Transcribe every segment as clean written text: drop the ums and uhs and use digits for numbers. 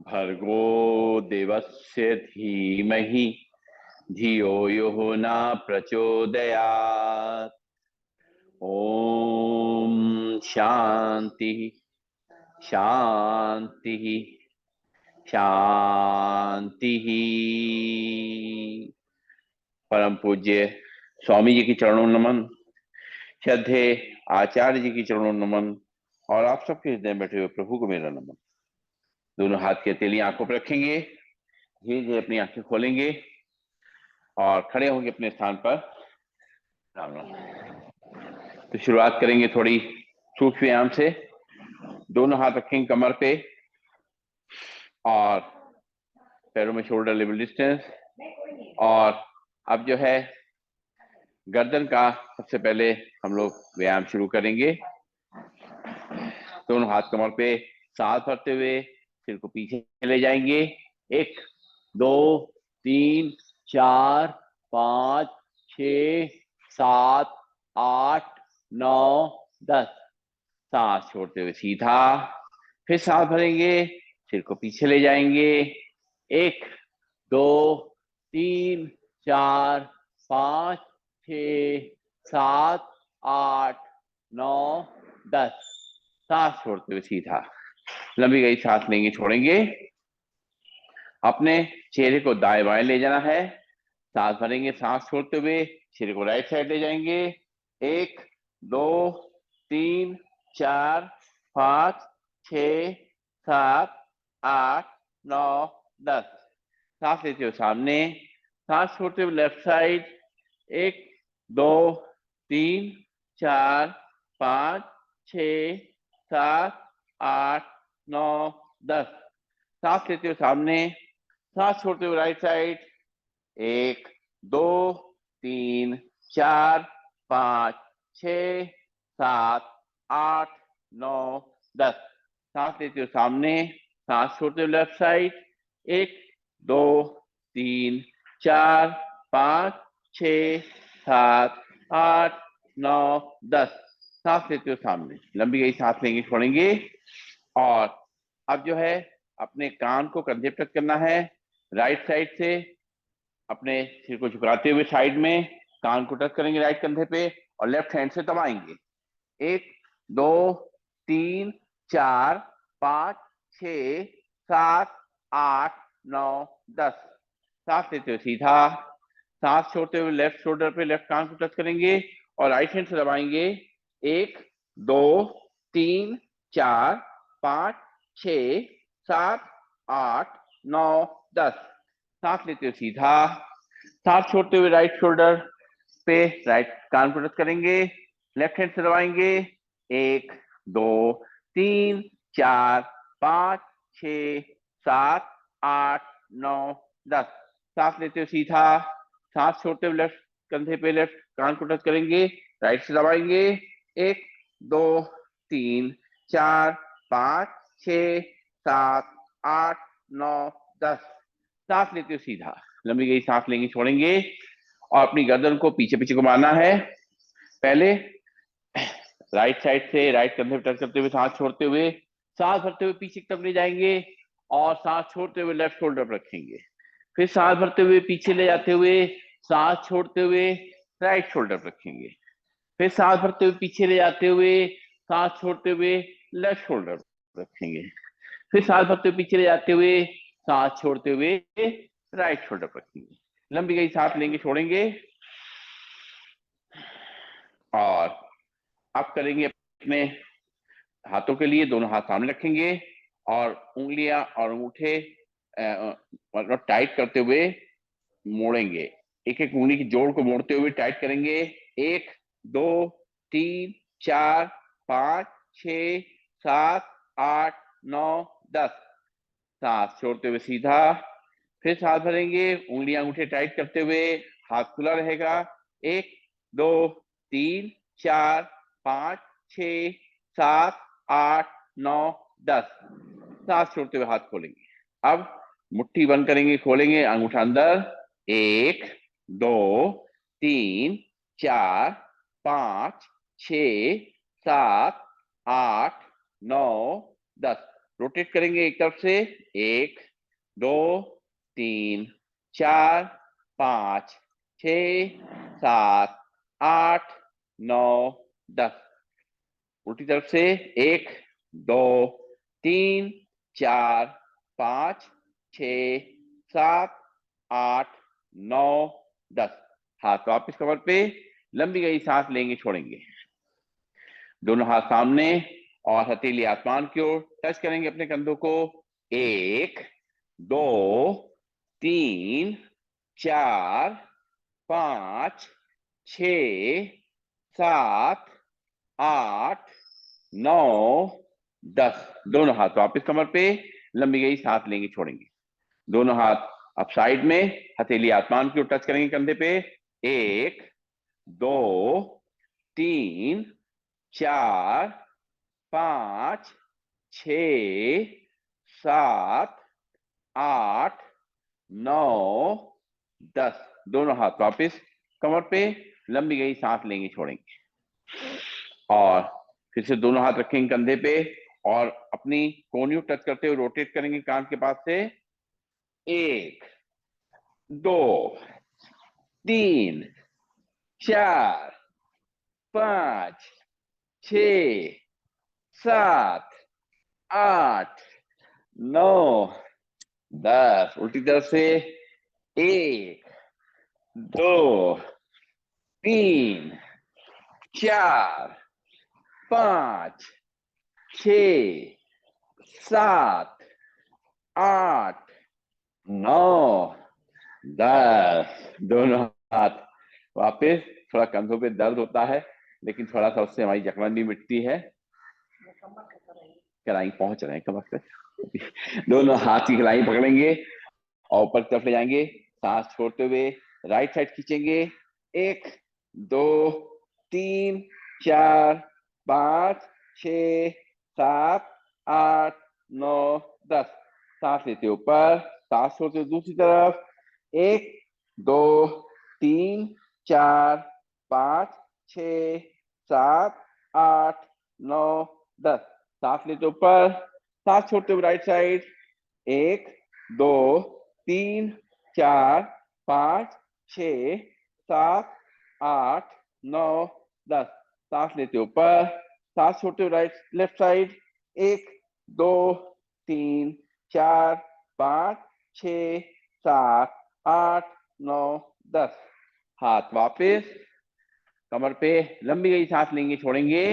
भर्गो देवस्य धीमहि धियो यो न प्रचोदयात्। ओम शांति शांति शांति। परम पूज्य स्वामी जी की चरणों नमन, श्रद्धे आचार्य जी की चरणों नमन, और आप सबके हृदय में बैठे हुए प्रभु को मेरा नमन। दोनों हाथ की हथेली आंखों पर रखेंगे, धीरे धीरे अपनी आंखें खोलेंगे और खड़े होंगे अपने स्थान पर। राम राम। तो शुरुआत करेंगे थोड़ी सूक्ष्म व्यायाम से। दोनों हाथ रखेंगे कमर पे और पैरों में शोल्डर लेवल डिस्टेंस। और अब जो है गर्दन का सबसे पहले हम लोग व्यायाम शुरू करेंगे। दोनों हाथ कमर पे, सांस भरते हुए सिर को पीछे ले जाएंगे। 1 2 3 4 5 6 7 8 9 10। सांस छोड़ते हुए सीधा, फिर सांस भरेंगे, सिर को पीछे ले जाएंगे। 1 2 3 4 5 6 7 8 9 10। सांस छोड़ते हुए सीधा, लंबी गई सांस लेंगे, छोड़ेंगे। अपने चेहरे को दाएं बाएं ले जाना है। सांस भरेंगे, सांस छोड़ते हुए चेहरे को राइट साइड ले जाएंगे। 1 2 3 4 5 6 7 8 9 10। सांस लेते हुए सामने, सांस छोड़ते हुए लेफ्ट साइड। 1 2 3 4 5 6 7 8 9 10। सांस लेते हुए सामने, सांस छोड़ते हुए राइट साइड। 1 2 3 4 5 6 7 8 9 10। सांस लेते हुए सामने, सांस छोड़ते हुए लेफ्ट साइड। 1 2 3 4 5 6 7 8 9 10। सांस लेते हुए सामने, लंबी गई सांस लेंगे, छोड़ेंगे। और अब जो है अपने कान को कंधे पर टच करना है। राइट साइड से अपने सिर को झुकाते हुए साइड में कान को टच करेंगे राइट कंधे पे, और लेफ्ट हैंड से दबाएंगे। 1 2 3 4 5 6 7 8 9 10। सांस लेते हुए सीधा, सांस छोड़ते हुए लेफ्ट शोल्डर पे लेफ्ट कान को टच करेंगे और राइट हैंड से दबाएंगे। 1 2 3 4 5 6 7 8 9 10। सांस लेते हुए सीधा, सांस छोड़ते हुए राइट शोल्डर पे राइट कान को टच करेंगे, लेफ्ट हैंड से दबाएंगे। 1 2 3 4 5 6 7 8 9 10। सांस लेते हुए सीधा, सांस छोड़ते हुए लेफ्ट कंधे पे लेफ्ट कान को टच करेंगे, राइट से दबाएंगे। 1 2 3 4 5 6 7 8 9 10। सांस लेते हुए सीधा, लंबी गई सांस लेंगे, छोड़ेंगे और अपनी गर्दन को पीछे पीछे घुमाना है। पहले राइट साइड से राइट कंधे पे टच करते हुए सांस छोड़ते हुए, सांस भरते हुए पीछे की तरफ ले जाएंगे और सांस छोड़ते हुए लेफ्ट शोल्डर पर रखेंगे। फिर सांस भरते हुए पीछे ले जाते हुए, सांस छोड़ते हुए राइट शोल्डर पर रखेंगे। फिर सांस भरते हुए पीछे ले जाते हुए, सांस छोड़ते हुए लेफ्ट शोल्डर पर रखेंगे। फिर सांस भरते हुए पीछे ले जाते हुए, सांस छोड़ते हुए राइट शोल्डर पर रखेंगे। लंबी गई सांस लेंगे, छोड़ेंगे। और अब करेंगे अपने हाथों के लिए, दोनों हाथ सामने रखेंगे और उंगलियां और अंगूठे मतलब टाइट करते हुए मोड़ेंगे। एक एक उंगली की जोड़ को मोड़ते हुए टाइट करेंगे। 1 2 3 4 5 6 7 8 9 10। सांस छोड़ते हुए सीधा, फिर सांस भरेंगे, उंगलियां अंगूठे टाइट करते हुए, हाथ खुला रहेगा। 1 2 3 4 5 6 7 8 9 10। सांस छोड़ते हुए हाथ खोलेंगे। अब मुट्ठी बंद करेंगे, खोलेंगे, अंगूठा अंदर। 1 2 3 4 5 6 7 8 9 10। रोटेट करेंगे एक तरफ से, 1 2 3 4 5 6 7 8 9 10। उल्टी तरफ से, 1 2 3 4 5 6 7 8 9 10। हाथ वापिस कमर पे, लंबी गई सांस लेंगे, छोड़ेंगे। दोनों हाथ सामने और हथेली आसमान की ओर, टच करेंगे अपने कंधों को। 1 2 3 4 5 6 7 8 9 10। दोनों हाथ वापस कमर पे, लंबी गई सांस लेंगे, छोड़ेंगे। दोनों हाथ अब साइड में, हथेली आसमान की ओर टच करेंगे कंधे पे। 1 2 3 4 5 6 7 8 9 10। दोनों हाथ वापस कमर पे, लंबी गई सांस लेंगे, छोड़ेंगे। और फिर से दोनों हाथ रखेंगे कंधे पे और अपनी कोहनी टच करते हुए रोटेट करेंगे कान के पास से। 1 2 3 4 5 6 7 8 9 10। उल्टी तरफ से, 1 2 3 4 5 6 7 8 9 10। दोनों हाथ वापस। थोड़ा कंधों पे दर्द होता है, लेकिन थोड़ा सा उससे हमारी जकड़न भी मिटती है। कलाई पहुंच रहे हैं कमर तक। दोनों हाथ की कलाई पकड़ेंगे और ऊपर की तरफ ले जाएंगे, सांस छोड़ते हुए राइट साइड खींचेंगे। 1 2 3 4 5 6 7 8 9 10। सांस लेते ऊपर, सांस छोड़ते दूसरी तरफ। 1 2 3 4 5 6 7 8 9 10। सांस लेते ऊपर, सांस छोड़ते हुए राइट साइड। 1 2 3 4 5 6 7 8 9 10। सांस लेते ऊपर, सांस छोड़ते हुए राइट लेफ्ट साइड। 1 2 3 4 5 6 7 8 9 10। हाथ वापस कमर पे, लंबी गई सांस लेंगे, छोड़ेंगे।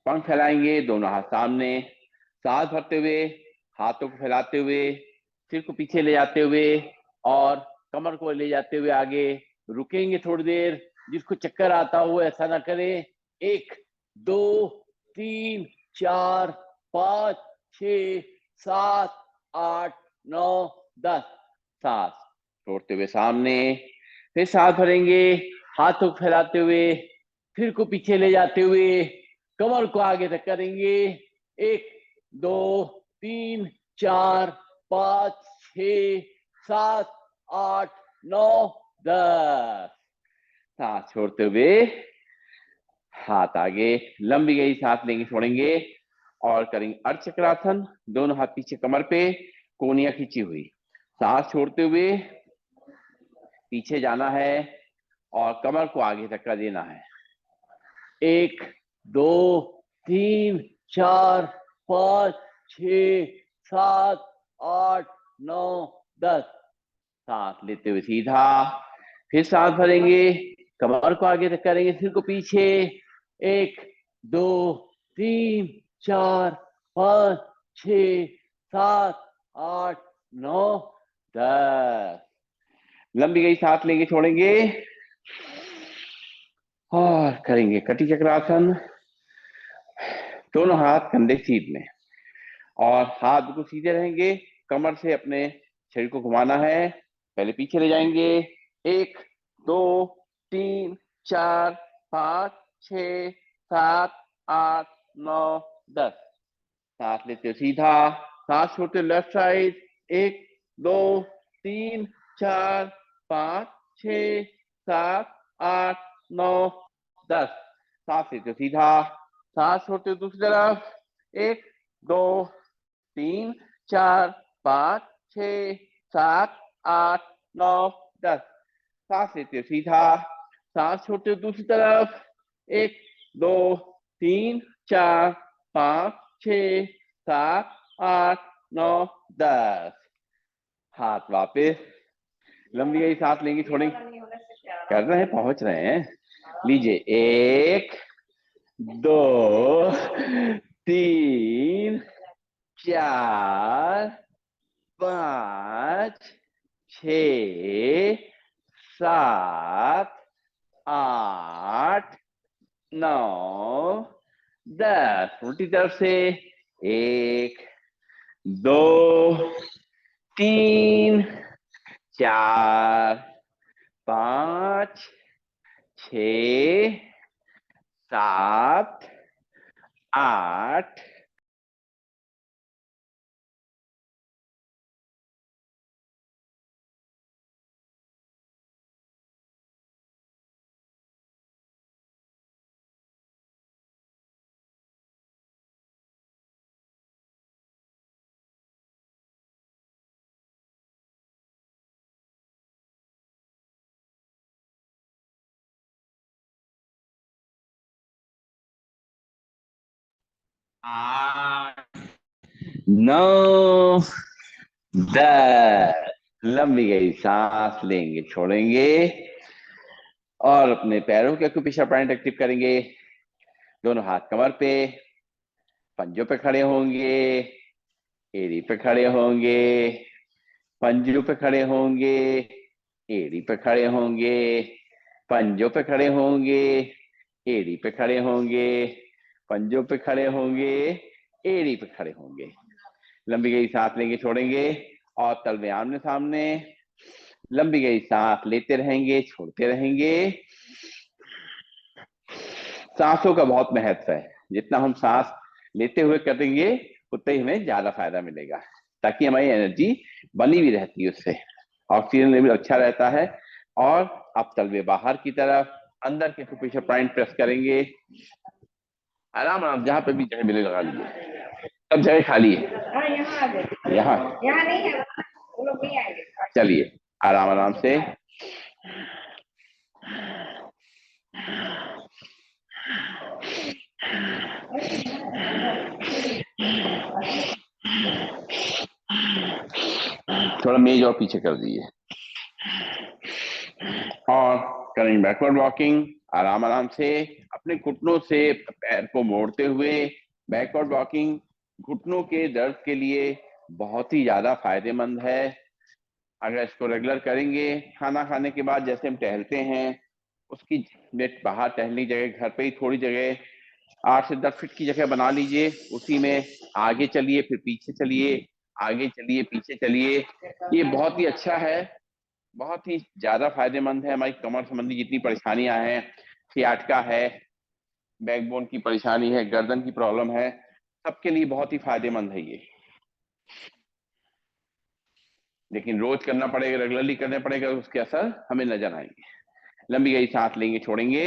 पंख फैलाएंगे, दोनों हाथ सामने, सांस भरते हुए, हाथों को फैलाते हुए, सिर को पीछे ले जाते हुए और कमर को ले जाते हुए आगे। रुकेंगे थोड़ी देर। जिसको चक्कर आता हो ऐसा ना करे। 1 2 3 4 5 6 7 8 9 10। सांस छोड़ते हुए सामने, फिर सांस भरेंगे, हाथों को फैलाते हुए, सिर को पीछे ले जाते हुए, कमर को आगे तक करेंगे। 1 2 3 4 5 6 7 8 9 10। सांस छोड़ते हुए हाथ आगे, लंबी गई सांस लेंगे, छोड़ेंगे और करेंगे अर्धचक्रासन। दोनों हाथ पीछे कमर पे, कोहनियां खींची हुई। सांस छोड़ते हुए पीछे जाना है और कमर को आगे धक्का देना है। 1 2 3 4 5 6 7 8 9 10। सांस लेते हुए सीधा, फिर सांस भरेंगे, कमर को आगे तक करेंगे, सिर को पीछे। 1 2 3 4 5 6 7 8 9 10। लंबी गई सांस लेंगे, छोड़ेंगे और करेंगे कटी चक्रासन। दोनों हाथ कंधे सीध में और हाथ बिल्कुल सीधे रहेंगे। कमर से अपने शरीर को घुमाना है। पहले पीछे ले जाएंगे। 1 2 3 4 5 6 7 8 9 10। सांस लेते हो सीधा, सांस छोड़ते हो लेफ्ट साइड। 1 2 3 4 5 6 7 8 9 10। सांस लेते हो सीधा, सांस छोड़ते हो दूसरी तरफ। 1 2 3 4 5 6 7 8 9 10। सांस लेते हो सीधा, सांस छोड़ते हो दूसरी तरफ। 1 2 3 4 5 6 7 8 9 10। हाथ वापस, लंबी गई सांस लेंगे, छोड़ेंगे, कर रहे हैं, पहुंच रहे हैं। लीजिए, 1 2 3 4 5 6 7 8 9 10। उल्टी तरफ से, 1 2 3 4 5 6 7 8। आठ 9 10। लंबी गई सांस लेंगे, छोड़ेंगे और अपने पैरों के एक्यूप्रेशर पॉइंट एक्टिव करेंगे। दोनों हाथ कमर पे, पंजों पे खड़े होंगे, एड़ी पे खड़े होंगे, पंजों पे खड़े होंगे, एड़ी पे खड़े होंगे, पंजों पे खड़े होंगे, एड़ी पे खड़े होंगे, पंजों पे खड़े होंगे, एड़ी पे खड़े होंगे। लंबी गई सांस लेंगे, छोड़ेंगे और तलवे आमने सामने। लंबी गई सांस लेते रहेंगे, छोड़ते रहेंगे। सांसों का बहुत महत्व है, जितना हम सांस लेते हुए करेंगे उतना ही हमें ज्यादा फायदा मिलेगा, ताकि हमारी एनर्जी बनी भी रहती है, उससे ऑक्सीजन लेवल अच्छा रहता है। और अब तलवे बाहर की तरफ, अंदर के एक्यूप्रेशर पॉइंट प्रेस करेंगे। आराम आराम, जहां पे भी जगह मिले लगा लीजिए, सब जगह खाली है। यहाँ नहीं है, वो लोग नहीं आएंगे। चलिए, आराम आराम से। थोड़ा मेज और पीछे कर दीजिए और करेंगे बैकवर्ड वॉकिंग। आराम आराम से अपने घुटनों से पैर को मोड़ते हुए बैकवर्ड वॉकिंग घुटनों के दर्द के लिए बहुत ही ज्यादा फायदेमंद है। अगर इसको रेगुलर करेंगे, खाना खाने के बाद जैसे हम टहलते हैं, उसकी मिनट बाहर टहलने की जगह घर पे ही थोड़ी जगह 8 से 10 फीट की जगह बना लीजिए, उसी में आगे चलिए, फिर पीछे चलिए, आगे चलिए, पीछे चलिए। ये बहुत ही अच्छा है, बहुत ही ज्यादा फायदेमंद है। हमारी कमर संबंधी जितनी परेशानियां हैं, सियाटिका है, बैकबोन की परेशानी है, गर्दन की प्रॉब्लम है, सबके लिए बहुत ही फायदेमंद है ये। लेकिन रोज करना पड़ेगा, रेगुलरली करना पड़ेगा, उसके असर हमें नजर आएंगे। लंबी गई सांस लेंगे, छोड़ेंगे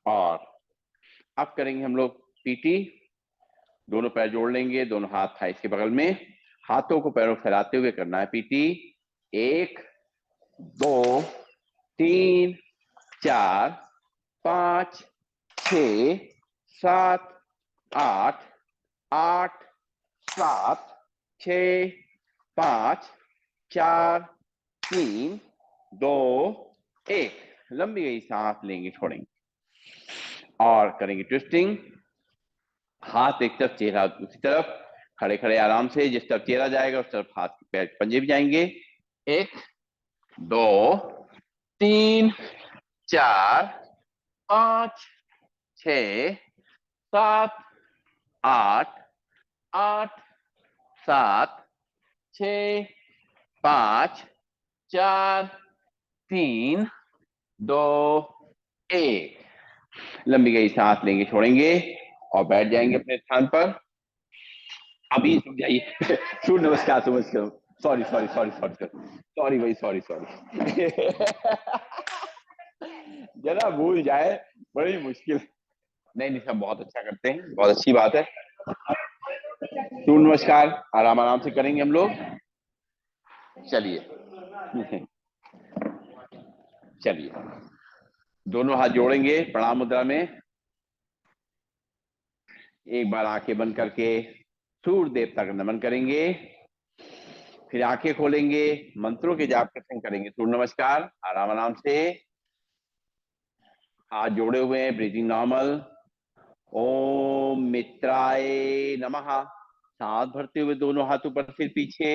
और अब करेंगे हम लोग पीटी। दोनों पैर जोड़ लेंगे, दोनों हाथ थाइस के बगल में, हाथों को पैरों फैलाते हुए करना है पीटी। 1 2 3 4 5 6 7 8 8 7 6 5 4 3 2 1। लंबी गई सांस लेंगे, छोड़ेंगे और करेंगे ट्विस्टिंग। हाथ एक तरफ, चेहरा दूसरी तरफ, खड़े खड़े आराम से, जिस तरफ चेहरा जाएगा उस तरफ हाथ पैर पंजे भी जाएंगे। 1 2 3 4 5 6 7 8 8 7 6 5 4 3 2 1। लंबी गई सांस लेंगे, छोड़ेंगे और बैठ जाएंगे अपने स्थान पर। अभी रुक जाइए। सूर्य नमस्कार समझ करो। Sorry sorry sorry sorry sorry भाई, सॉरी सॉरी। जरा भूल जाए बड़ी मुश्किल। नहीं नहीं, सब बहुत अच्छा करते हैं, बहुत अच्छी बात है। सूर्य नमस्कार आराम आराम से करेंगे हम लोग। चलिए चलिए, दोनों हाथ जोड़ेंगे प्रणाम मुद्रा में। एक बार आंखें बंद करके सूर्य देवता का नमन करेंगे, फिर आंखें खोलेंगे, मंत्रों के जाप कीर्तन करेंगे। सूर्य नमस्कार आराम आराम से, हाथ जोड़े हुए हैं, ब्रीदिंग नॉर्मल। ओम मित्राय नमः, सांस भरते हुए दोनों हाथ ऊपर फिर पीछे।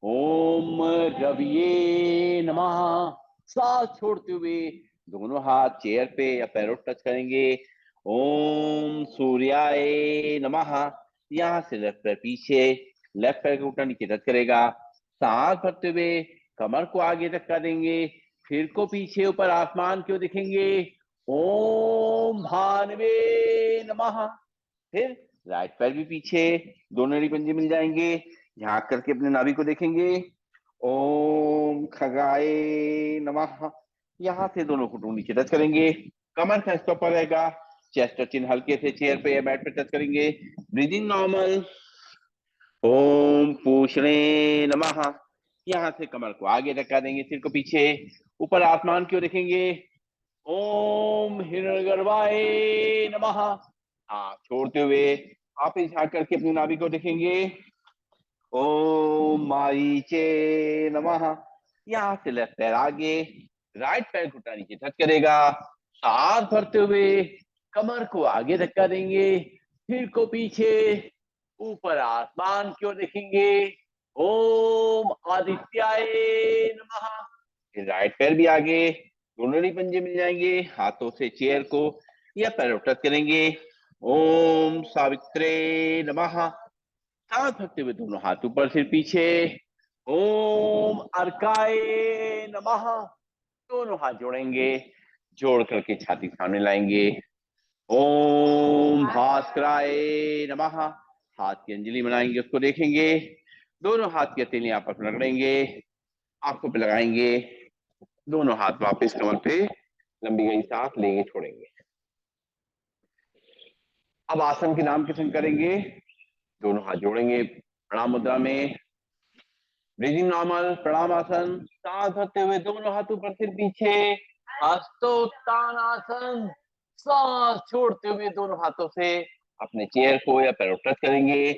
ओम रविये नमः, सांस छोड़ते हुए दोनों हाथ चेयर पे या पैरों टच करेंगे। ओम सूर्याय नमः, यहाँ से लेफ्ट पैर पीछे, लेफ्ट पैर का घुटना नीचे टच करेगा। सांस भरते हुए कमर को आगे धक्का देंगे, फिर को पीछे, ऊपर आसमान क्यों दिखेंगे। ओम भानवे नमः, फिर राइट पैर भी पीछे, दोनों री पंजे मिल जाएंगे, झांक करके अपने नाभि को देखेंगे। ओम खगाए नमः, यहाँ से दोनों घुटनों नीचे टच करेंगे, कमर का हिस्सा ऊपर रहेगा, चेस्ट चिन्ह हल्के से चेयर पे या मैट पे टच करेंगे। Breathing normal. ओम पूषणे नमः, यहाँ से कमर को आगे धक्का देंगे, सिर को पीछे, ऊपर आसमान क्यों देखेंगे। ओम हिरण्यगर्भाय नमः, हाँ छोड़ते हुए आप इस झाँक करके अपनी नाभि को देखेंगे। ओम मारीचे नमः, यहाँ से लेफ्ट पैर आगे, राइट पैर घुटना नीचे टच करेगा, सांस भरते हुए कमर को आगे धक्का देंगे, फिर को पीछे, ऊपर आसमान क्यों देखेंगे। ओम आदित्याय नमः, राइट पैर भी आगे, दोनों ही पंजे मिल जाएंगे, हाथों से चेयर को या पैरों टच करेंगे। ओम सावित्रे नमः, सांस भरते हुए दोनों हाथ ऊपर सिर पीछे। ओम अर्काय नमः, दोनों हाथ जोड़ेंगे, जोड़ करके छाती सामने लाएंगे। ओम भास्कराय नमः, हाथ की अंजलि बनाएंगे, उसको देखेंगे, दोनों हाथ की हथेलियां आपस में रगड़ेंगे, आंखों पे लगाएंगे, दोनों हाथ वापस कमर पे, लंबी गई सांस लेंगे, छोड़ेंगे। अब आसन के नाम कीर्तन करेंगे, दोनों हाथ जोड़ेंगे प्रणाम मुद्रा में, ब्रीदिंग नॉर्मल, प्रणाम आसन, सांस भरते हुए दोनों हाथ ऊपर सिर पीछे, हस्तोत्तानासन, सांस छोड़ते हुए दोनों हाथों से अपने चेयर को या पैरों टच करेंगे।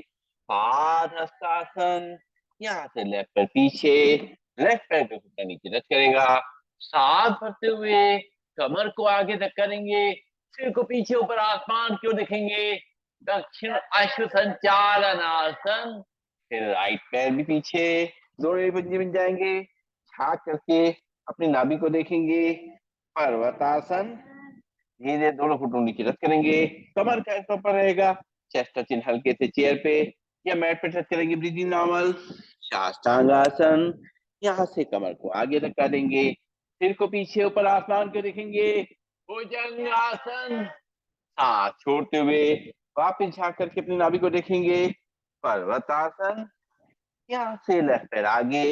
पाद हस्तासन, यहाँ से लेफ्ट पैर पीछे, लेफ्ट पैर को घुटना नीचे टच करेगा, सांस भरते हुए कमर को आगे धक्का देंगे, सिर को पीछे, ऊपर आसमान क्यों देखेंगे। दक्षिण अश्व संचालन आसन, फिर राइट पैर भी पीछे, दोनों पंजे मिल जाएंगे, झाँक करके अपनी नाभि को देखेंगे। पर्वतासन, धीरे दोनों घुटनों नीचे रख करेंगे, कमर का हिस्सा ऊपर रहेगा, चेस्ट का चिन्ह हल्के से चेयर पे या मैट पे टच करेंगे। Breathing normal. साष्टांगासन, यहाँ से कमर को आगे धक्का देंगे, सिर को पीछे, ऊपर आसमान को देखेंगे। भुजंगासन, सांस छोड़ते हुए वापस झाँक करके अपनी नाभि को देखेंगे। पर्वतासन, यहाँ से लेफ्ट पैर आगे,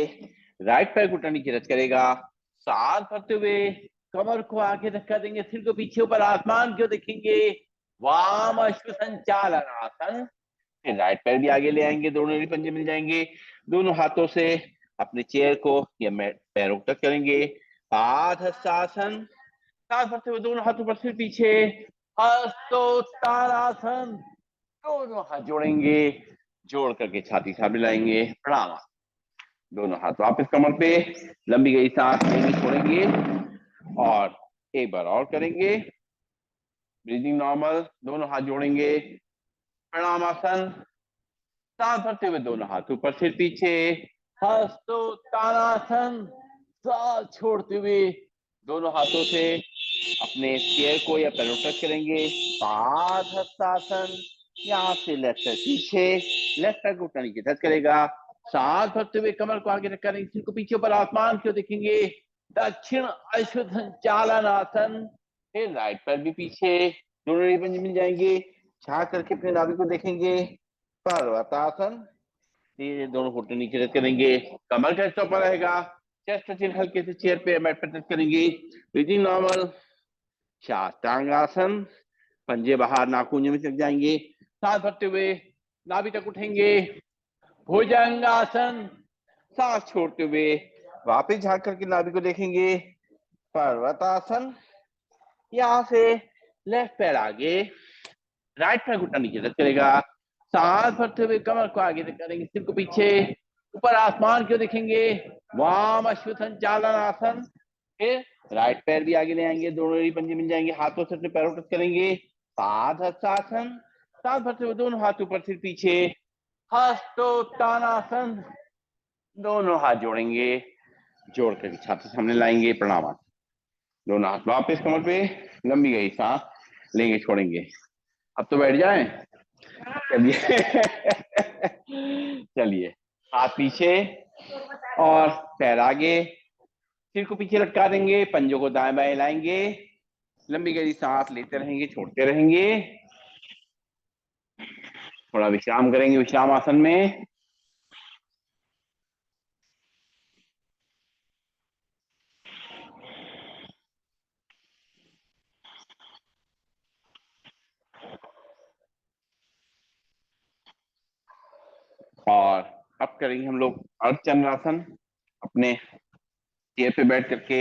राइट पैर घुटना नीचे टच करेगा, सांस भरते हुए कमर को आगे धक्का देंगे, सिर को पीछे, ऊपर आसमान क्यों देखेंगे। वाम अश्व संचालन आसन, फिर राइट पैर भी आगे ले आएंगे, दोनों ही पंजे मिल जाएंगे, दोनों हाथों से अपने चेयर को या पैरों को टच करेंगे। पाद हस्तासन, सांस भरते हुए दोनों हाथ ऊपर सिर पीछे, हस्तोत्तानासन, दोनों हाथ जोड़ेंगे, जोड़ करके छाती सामने लाएंगे, प्रणाम। दोनों हाथ वापस कमर पे, लंबी गई सांस लेंगे, छोड़ेंगे, और एक बार और करेंगे। ब्रीदिंग नॉर्मल, दोनों हाथ जोड़ेंगे, प्रणाम आसन, सांस भरते हुए दोनों हाथ ऊपर सिर पीछे, हस्तोत्तानासन, सांस छोड़ते हुए दोनों हाथों से अपने चेयर को या पैरों टच करेंगे। पाद हस्तासन, यहाँ से लेफ्ट पैर पीछे, लेफ्ट पैर घुटना नीचे टच करेगा, सांस भरते हुए कमर को आगे रखेंगे, सिर को पीछे, ऊपर आसमान क्यों देखेंगे। दक्षिण अश्व संचालन आसन, फिर राइट पैर भी पीछे, दोनों ही पंजे मिल जाएंगे, झाँक करके अपने नाभि को देखेंगे। पर्वतासन, धीरे दोनों घुटने नीचे टच करेंगे, कमर का हिस्सा ऊपर रहेगा, चेस्ट चिन्ह हल्के से चेयर पे मैट पर टच करेंगे। Breathing normal. साष्टांगासन, पंजे बाहर नाखून में चल जाएंगे। सांस भरते हुए नाभि तक उठेंगे। भुजंगासन, सांस छोड़ते हुए वापस झांक करके नाभि को देखेंगे। पर्वतासन, यहाँ से लेफ्ट पैर आगे, राइट पैर घुटना नीचे तक चलेगा। सांस भरते हुए कमर को आगे तक करेंगे, सिर को पीछे, ऊपर आसमान को देखेंगे। वाम अश्व संचालन आसन। फिर राइट पैर भी आगे ले आएंगे, दोनों ही पंजे मिल जाएंगे, हाथों से अपने पैरों टच करेंगे। पादहस्तासन, सांस भरते हुए दोनों हाथ ऊपर सिर पीछे। हस्तोत्थानासन, दोनों हाथ जोड़ेंगे, जोड़ कर छाती सामने लाएंगे, प्रणामासन। दोनों हाथ वापस कमर पे, लंबी गई सांस लेंगे, छोड़ेंगे। अब तो बैठ जाएं, चलिए चलिए, हाथ पीछे और पैर आगे, सिर को पीछे लटका देंगे, पंजों को दाएं बाएं लाएंगे, लंबी गहरी सांस लेते रहेंगे, छोड़ते रहेंगे। थोड़ा विश्राम करेंगे विश्राम आसन में। और अब करेंगे हम लोग अर्धचंद्रासन। अपने चेयर पे बैठ करके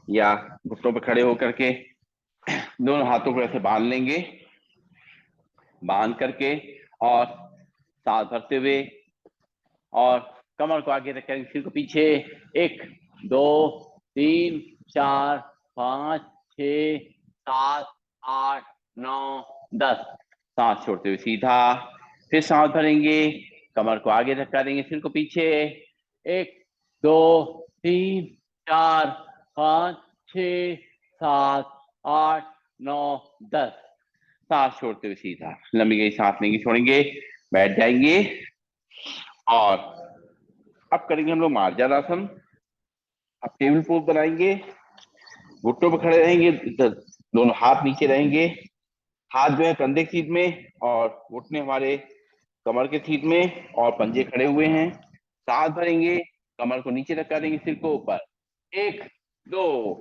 या घुटनों पे खड़े होकर के दोनों हाथों को ऐसे बांध लेंगे, बांध करके और सांस भरते हुए और कमर को आगे रखेंगे, सिर को पीछे। 1 2 3 4 5 6 7 8 9 10। सांस छोड़ते हुए सीधा, फिर सांस भरेंगे, कमर को आगे धक्का देंगे, सिर को पीछे। 1 2 3 4 5 6 7 8 9 10। सांस छोड़ते हुए सीधा, लंबी गई सांस लेंगे, छोड़ेंगे, बैठ जाएंगे। और अब करेंगे हम लोग मार्जारासन। अब टेबल पोज बनाएंगे, घुटनों पर खड़े रहेंगे, दोनों हाथ नीचे रहेंगे, हाथ जो है कंधे की सीध में और घुटने हमारे कमर के सीध में और पंजे खड़े हुए हैं। सांस भरेंगे, कमर को नीचे रखा देंगे, सिर को ऊपर। 1 2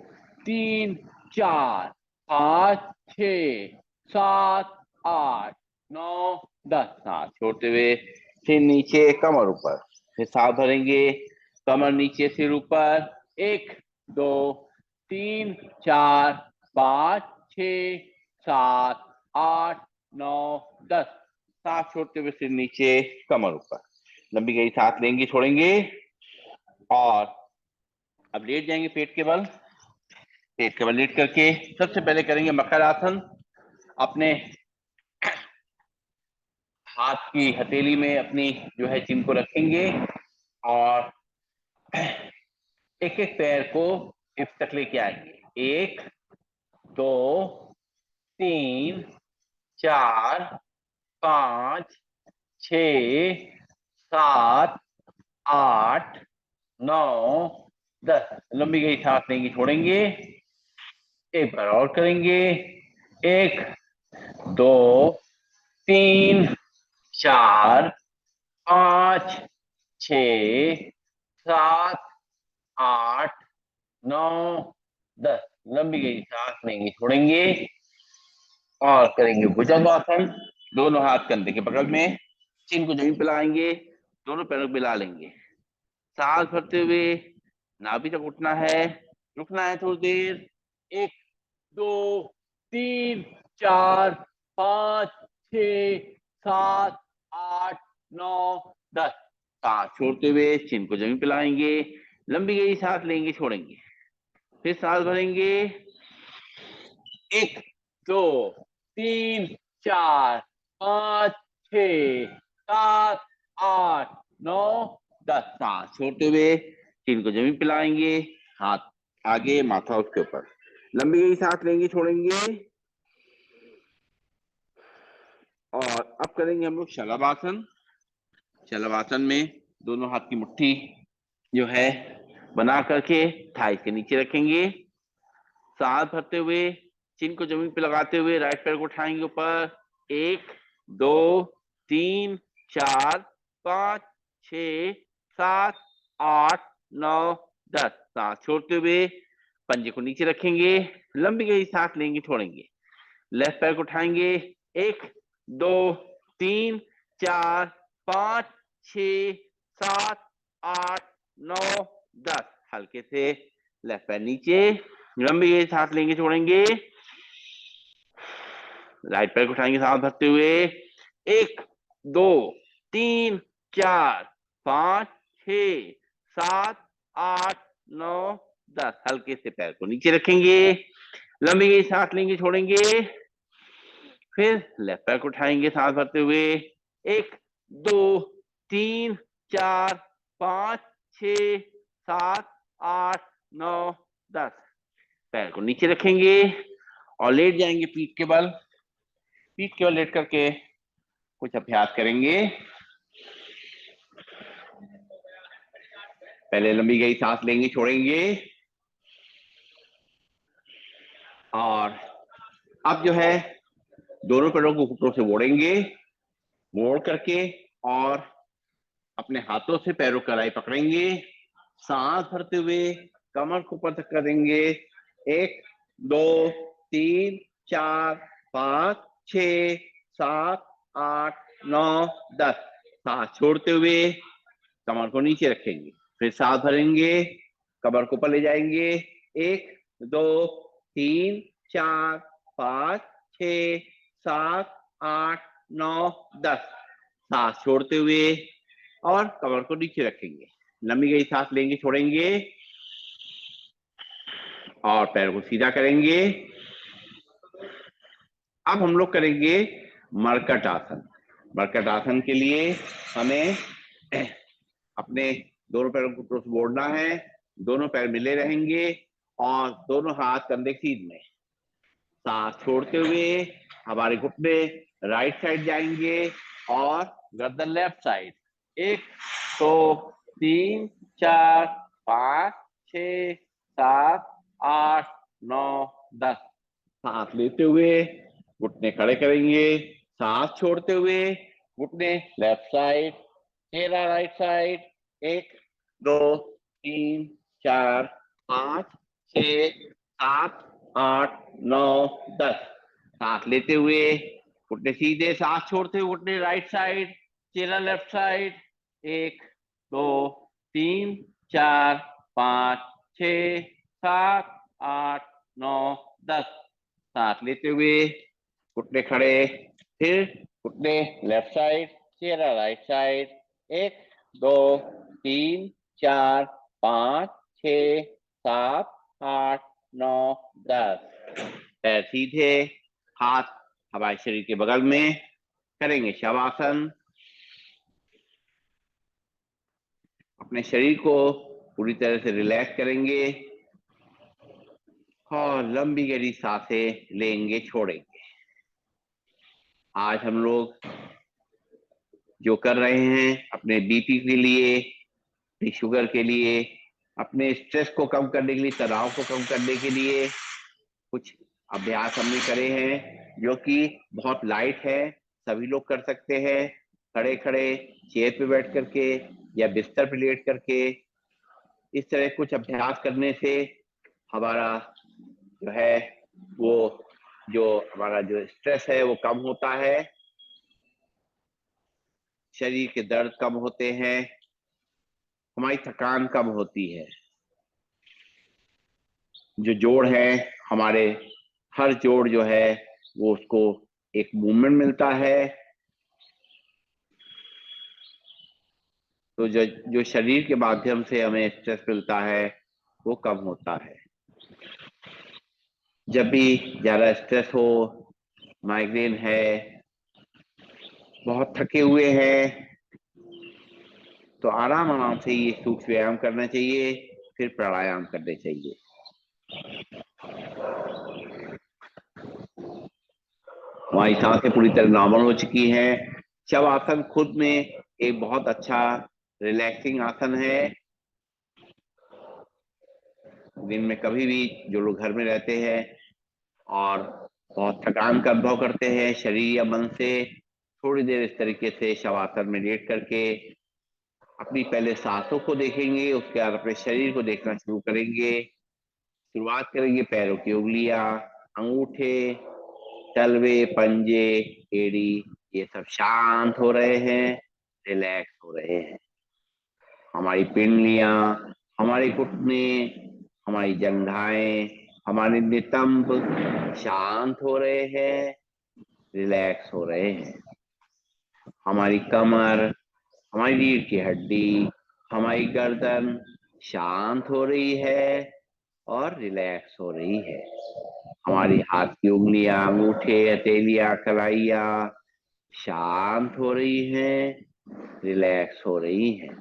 3 4 5 6 7 8 9 10। सांस छोड़ते हुए सिर नीचे, कमर ऊपर, फिर सांस भरेंगे, कमर नीचे, सिर ऊपर। 1 2 3 4 5 6 7 8 9 10। सांस छोड़ते हुए सिर नीचे, कमर ऊपर, लंबी गई सांस लेंगे, छोड़ेंगे। और अब लेट जाएंगे पेट के बल, पेट के बल लेट करके सबसे पहले करेंगे मकर आसन। अपने हाथ की हथेली में अपनी जो है चिन को रखेंगे और एक एक पैर को इस तक लेके आएंगे। 1 2 3 4 5 6 7 8 9 10। लंबी गई सांस लेंगे, छोड़ेंगे, एक बार और करेंगे। 1 2 3 4 5 6 7 8 9 10। लंबी गई सांस लेंगे, छोड़ेंगे और करेंगे भुजंगासन। दोनों हाथ कंधे के बगल में, चिन को जमीन पे लगाएंगे, दोनों पैरों को मिला लेंगे। सांस भरते हुए नाभि तक उठना है, रुकना है थोड़ी देर। 1 2 3 4 5 6 7 8 9 10। सांस छोड़ते हुए चिन को जमीन पे लाएंगे, लंबी गई सांस लेंगे, छोड़ेंगे, फिर सांस भरेंगे। 1 2 3 4 5 6 7 8 9 10। सांस छोड़ते हुए चिन को जमीन पे लाएंगे, हाथ आगे, माथा उसके ऊपर, लंबी गई सांस लेंगे, छोड़ेंगे। और अब करेंगे हम लोग शलभासन। शलभासन में दोनों हाथ की मुट्ठी जो है बना करके थाई के नीचे रखेंगे। सांस भरते हुए चिन को जमीन पे लगाते हुए राइट पैर को उठाएंगे ऊपर। 1 2 3 4 5 6 7 8 9 10। सांस छोड़ते हुए पंजे को नीचे रखेंगे, लंबी गहरी सांस लेंगे, छोड़ेंगे। लेफ्ट पैर को उठाएंगे, 1 2 3 4 5 6 7 8 9 10। हल्के से लेफ्ट पैर नीचे, लंबी गहरी सांस लेंगे, छोड़ेंगे। राइट पैर को उठाएंगे सांस भरते हुए, 1 2 3 4 5 6 7 8 9 10। हल्के से पैर को नीचे रखेंगे, लंबी गहरी सांस लेंगे, छोड़ेंगे। फिर लेफ्ट पैर को उठाएंगे सांस भरते हुए, 1 2 3 4 5 6 7 8 9 10। पैर को नीचे रखेंगे और लेट जाएंगे पीठ के बल। पीठ के बल लेट करके कुछ अभ्यास करेंगे। पहले लंबी गहरी सांस लेंगे, छोड़ेंगे। और अब जो है दोनों पैरों को घुटनों से मोड़ेंगे, मोड़ करके और अपने हाथों से पैरों की कलाई पकड़ेंगे। सांस भरते हुए कमर को ऊपर तक करेंगे, 1 2 3 4 5 6 7 8 9 10। सांस छोड़ते हुए कमर को नीचे रखेंगे, फिर सांस भरेंगे, कमर को ऊपर ले जाएंगे, 1 2 3 4 5 6 7 8 9 10। सांस छोड़ते हुए और कमर को नीचे रखेंगे, लंबी गहरी सांस लेंगे, छोड़ेंगे और पैर को सीधा करेंगे। अब हम लोग करेंगे मरकट आसन। मरकट आसन के लिए हमें अपने दोनों पैरों को ऊपर मोड़ना है, दोनों पैर मिले रहेंगे और दोनों हाथ कंधे के सीध में। सांस छोड़ते हुए हमारे घुटने राइट साइड जाएंगे और गर्दन लेफ्ट साइड। 1 2 3 4 5 6 7 8 9 10। सांस लेते हुए घुटने खड़े करेंगे, सांस छोड़ते हुए घुटने लेफ्ट साइड, चेहरा राइट साइड। 1 2 3 4 5 6 7 8 9 10। सांस लेते हुए घुटने सीधे, सांस छोड़ते हुए घुटने राइट साइड, चेहरा लेफ्ट साइड। 1 2 3 4 5 6 7 8 9 10। सांस लेते हुए घुटने खड़े, फिर घुटने लेफ्ट साइड, चेहरा राइट साइड। 1 2 3 4 5 6 7 8 9 10। पैर सीधे, हाथ हमारे शरीर के बगल में। करेंगे शवासन। अपने शरीर को पूरी तरह से रिलैक्स करेंगे और लंबी गहरी सांसें लेंगे, छोड़ेंगे। आज हम लोग जो कर रहे हैं अपने बीपी के लिए, अपनी शुगर के लिए, अपने स्ट्रेस को कम करने के लिए, तनाव को कम करने के लिए कुछ अभ्यास हमने करे हैं जो कि बहुत लाइट है, सभी लोग कर सकते हैं। खड़े खड़े चेयर पे बैठ करके या बिस्तर पे लेट करके इस तरह कुछ अभ्यास करने से हमारा जो है वो जो हमारा जो स्ट्रेस है वो कम होता है, शरीर के दर्द कम होते हैं, हमारी थकान कम होती है। जो जोड़ है हमारे, हर जोड़ जो है वो उसको एक मूवमेंट मिलता है, तो जो शरीर के माध्यम से हमें स्ट्रेस मिलता है वो कम होता है। जब भी ज्यादा स्ट्रेस हो, माइग्रेन है, बहुत थके हुए हैं, तो आराम आराम से ये सूक्ष्म व्यायाम करना चाहिए, फिर प्राणायाम करने चाहिए। हमारी सांसें पूरी तरह नॉर्मल हो चुकी हैं। शवासन खुद में एक बहुत अच्छा रिलैक्सिंग आसन है। दिन में कभी भी जो लोग घर में रहते हैं और बहुत थकान का अनुभव करते हैं शरीर या मन से, थोड़ी देर इस तरीके से शवासन में लेट करके अपनी पहले सांसों को देखेंगे, उसके बाद अपने शरीर को देखना शुरू करेंगे शुरुआत करेंगे पैरों की उंगलियां, अंगूठे, तलवे, पंजे, एड़ी, ये सब शांत हो रहे हैं, रिलैक्स हो रहे हैं। हमारी पिंडलियां, हमारे घुटने, हमारी जंघाएं, हमारे नितंब शांत हो रहे हैं, रिलैक्स हो रहे हैं। हमारी कमर, हमारी रीढ़ की हड्डी, हमारी गर्दन शांत हो रही है और रिलैक्स हो रही है। हमारी हाथ की उंगलियां, अंगूठे, हथेलियां, कलाइयां शांत हो रही हैं, रिलैक्स हो रही हैं।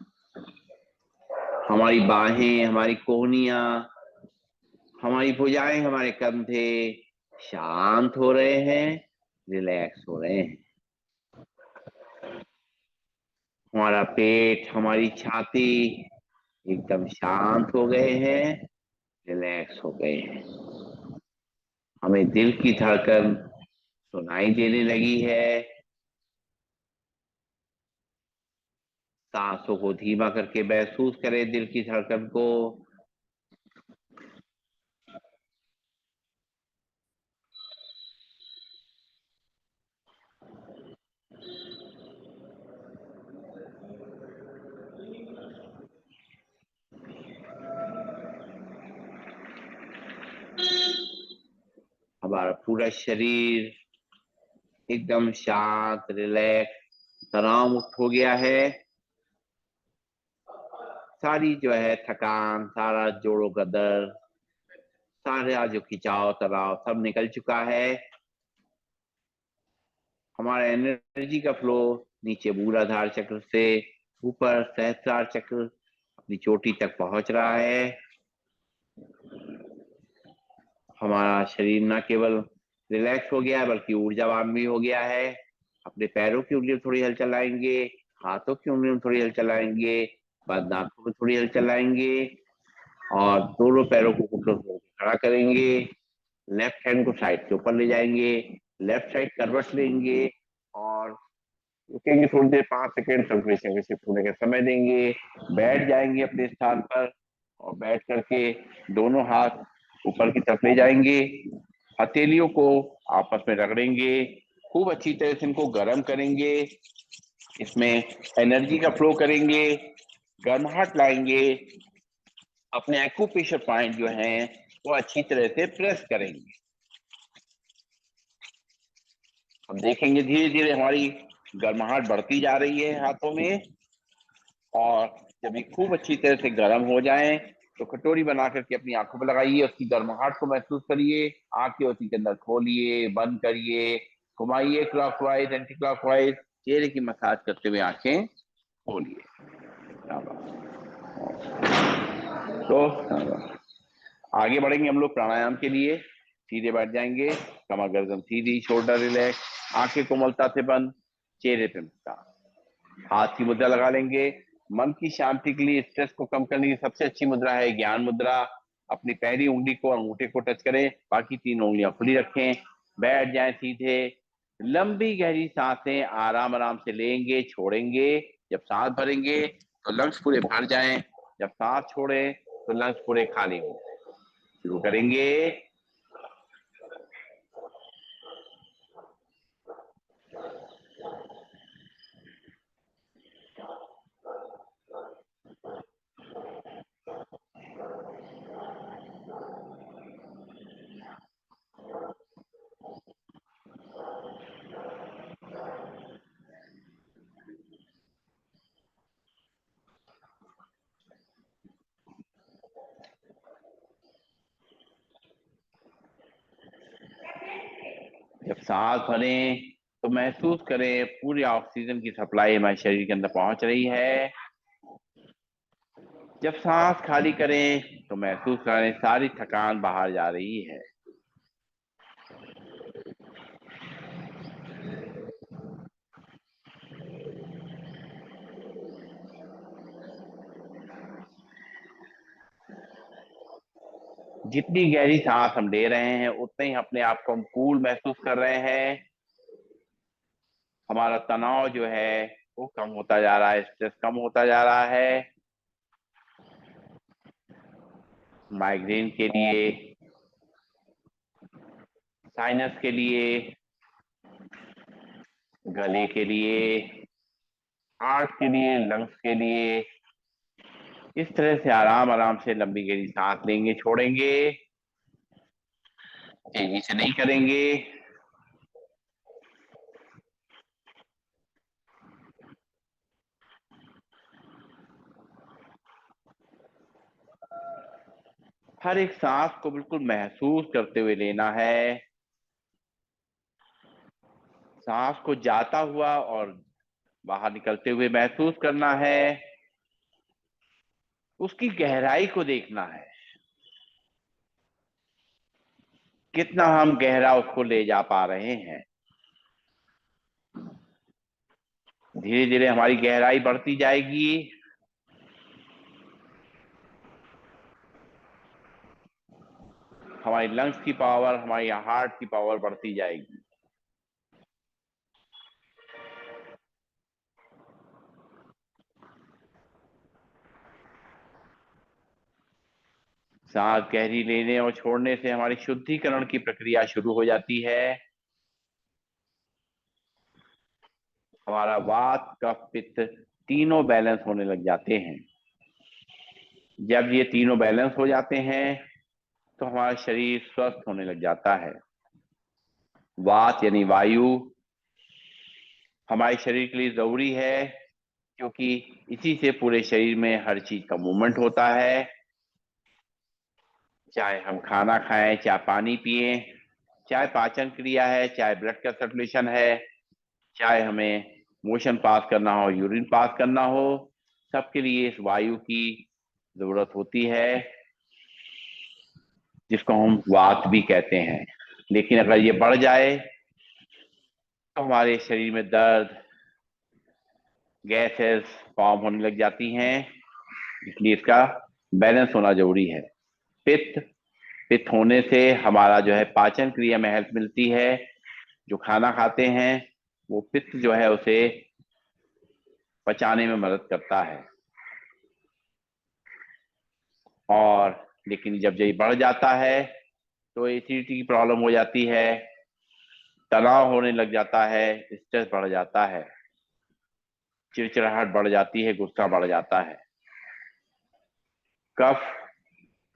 हमारी बाहें, हमारी कोहनियां, हमारी भुजाएं, हमारे कंधे शांत हो रहे हैं, रिलैक्स हो रहे हैं। हमारा पेट, हमारी छाती एकदम शांत हो गए हैं, रिलैक्स हो गए हैं। हमें दिल की धड़कन सुनाई देने लगी है। सांसों को धीमा करके महसूस करें दिल की धड़कन को। हमारा पूरा शरीर एकदम शांत, रिलैक्स, तनाव मुक्त हो गया है। सारी जो है थकान, सारा जोड़ों का दर्द, सारा जो खिंचाव तनाव सब निकल चुका है। हमारा एनर्जी का फ्लो नीचे मूलाधार चक्र से ऊपर सहस्त्रार चक्र अपनी चोटी तक पहुंच रहा है। हमारा शरीर न केवल रिलैक्स हो गया है बल्कि ऊर्जावान भी हो गया है। अपने पैरों की उंगलियों में थोड़ी हलचल आएंगे, हाथों की उंगलियों में थोड़ी हलचल आएंगे, बाद नाखों में थोड़ी हलचल आएंगे और दोनों पैरों को घुटनों से खड़ा करेंगे। लेफ्ट हैंड को साइड के ऊपर ले जाएंगे, लेफ्ट साइड करवट लेंगे और रुकेंगे थोड़ी देर, 5 सेकेंड, सर्कुलेशन के शिफ्ट होने का समय देंगे। बैठ जाएंगे अपने स्थान पर और बैठ करके दोनों हाथ ऊपर की तरफ ले जाएंगे। हथेलियों को आपस में रगड़ेंगे, खूब अच्छी तरह से इनको गर्म करेंगे, इसमें एनर्जी का फ्लो करेंगे, गर्माहट लाएंगे। अपने एक्यूप्रेशर पॉइंट जो हैं वो अच्छी तरह से प्रेस करेंगे। हम देखेंगे धीरे धीरे हमारी गर्माहट बढ़ती जा रही है हाथों में, और जब ये खूब अच्छी तरह से गर्म हो जाए तो कटोरी बना करके अपनी आंखों पर लगाइए, उसकी गर्माहट को महसूस करिए। आंखें उसी के अंदर खोलिए, बंद करिए, घुमाइए क्लॉकवाइज, एंटी क्लॉकवाइज, चेहरे की मसाज करते हुए आंखें खोलिए। तो आगे बढ़ेंगे हम लोग प्राणायाम के लिए। सीधे बैठ जाएंगे, कमर गर्दन सीधी, शोल्डर रिलैक्स, आंखें कोमलता से बंद, चेहरे पे मुस्कान। हाथ की मुद्रा लगा लेंगे। मन की शांति के लिए, स्ट्रेस को कम करने की सबसे अच्छी मुद्रा है ज्ञान मुद्रा। अपनी पहली उंगली को अंगूठे को टच करें, बाकी 3 उंगलियां खुली रखें, बैठ जाएं सीधे। लंबी गहरी सांसें आराम आराम से लेंगे, छोड़ेंगे। जब सांस भरेंगे तो लंग्स पूरे भर जाएं, जब सांस छोड़ें तो लंग्स पूरे खाली हों। शुरू करेंगे। जब सांस भरें तो महसूस करें पूरी ऑक्सीजन की सप्लाई हमारे शरीर के अंदर पहुंच रही है। जब सांस खाली करें तो महसूस करें सारी थकान बाहर जा रही है। जितनी गहरी सांस हम ले रहे हैं उतने ही अपने आप को हम कूल महसूस कर रहे हैं। हमारा तनाव जो है वो कम होता जा रहा है, स्ट्रेस कम होता जा रहा है। माइग्रेन के लिए, साइनस के लिए, गले के लिए, हार्ट के लिए, लंग्स के लिए। इस तरह से आराम आराम से लंबी गहरी सांस लेंगे, छोड़ेंगे, तेजी से नहीं करेंगे। हर एक सांस को बिल्कुल महसूस करते हुए लेना है। सांस को जाता हुआ और बाहर निकलते हुए महसूस करना है। उसकी गहराई को देखना है, कितना हम गहरा उसको ले जा पा रहे हैं। धीरे धीरे हमारी गहराई बढ़ती जाएगी। हमारी लंग्स की पावर, हमारी हार्ट की पावर बढ़ती जाएगी। सांस गहरी लेने और छोड़ने से हमारी शुद्धिकरण की प्रक्रिया शुरू हो जाती है। हमारा वात कफ पित्त तीनों बैलेंस होने लग जाते हैं। जब ये तीनों बैलेंस हो जाते हैं तो हमारा शरीर स्वस्थ होने लग जाता है। वात यानी वायु हमारे शरीर के लिए जरूरी है, क्योंकि इसी से पूरे शरीर में हर चीज का मूवमेंट होता है। चाहे हम खाना खाएं, चाहे पानी पिए, चाहे पाचन क्रिया है, चाहे ब्लड का सर्कुलेशन है, चाहे हमें मोशन पास करना हो, यूरिन पास करना हो, सबके लिए इस वायु की जरूरत होती है, जिसको हम वात भी कहते हैं। लेकिन अगर ये बढ़ जाए तो हमारे शरीर में दर्द, गैसेस फॉर्म होने लग जाती हैं। इसलिए इसका बैलेंस होना जरूरी है। पित्त पित्त होने से हमारा जो है पाचन क्रिया में हेल्प मिलती है। जो खाना खाते हैं वो पित्त जो है उसे पचाने में मदद करता है। और लेकिन जब ये बढ़ जाता है तो एसिडिटी की प्रॉब्लम हो जाती है, तनाव होने लग जाता है, स्ट्रेस बढ़ जाता है, चिड़चिड़ाहट बढ़ जाती है, गुस्सा बढ़ जाता है। कफ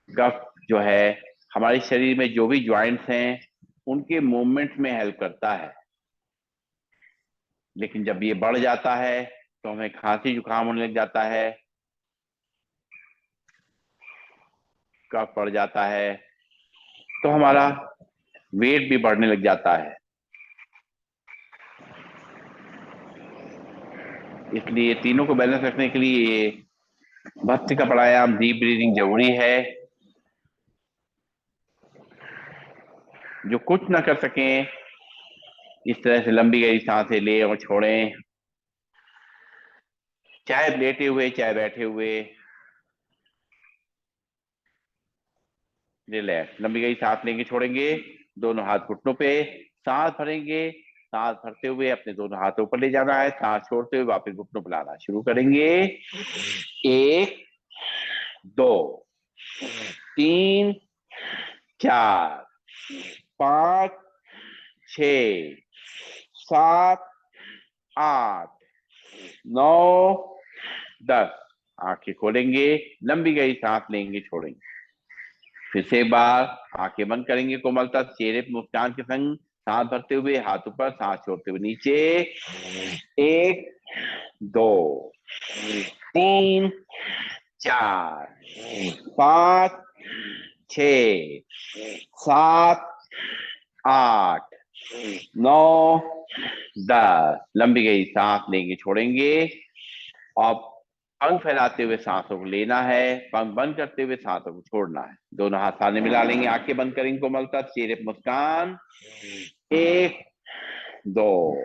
कफ जो है हमारे शरीर में जो भी ज्वाइंट्स हैं उनके मूवमेंट में हेल्प करता है। लेकिन जब ये बढ़ जाता है तो हमें खांसी जुकाम होने लग जाता है, कफ बढ़ जाता है, तो हमारा वेट भी बढ़ने लग जाता है। इसलिए तीनों को बैलेंस रखने के लिए ये भस्त्रिका प्राणायाम, डीप ब्रीदिंग जरूरी है। जो कुछ ना कर सकें, इस तरह से लंबी गहरी सांसें ले और छोड़ें, चाहे लेटे हुए चाहे बैठे हुए। रिलैक्स, लंबी गहरी सांस लेंगे, छोड़ेंगे, दोनों हाथ घुटनों पे, सांस भरेंगे, सांस भरते हुए अपने दोनों हाथों पर ले जाना है, सांस छोड़ते हुए वापस घुटनों पर लाना शुरू करेंगे। 1 2 3 4 5 6 7 8 9 10। आंखें खोलेंगे, लंबी गहरी सांस लेंगे, छोड़ेंगे। फिर से एक बार आंखें बंद करेंगे, कोमलता से, चेहरे पर मुस्कान के संग, सांस भरते हुए, हाथ ऊपर, सांस छोड़ते हुए नीचे। 1 2 3 4 5 6 7 8 9 10। लंबी गई सांस लेंगे, छोड़ेंगे। अब पंख फैलाते हुए सांसों को लेना है, पंख बंद करते हुए सांसों को छोड़ना है। दोनों हाथ सामने मिला लेंगे, आंखें बंद करेंगे, कोमलता, चेहरे पर मुस्कान। 1 2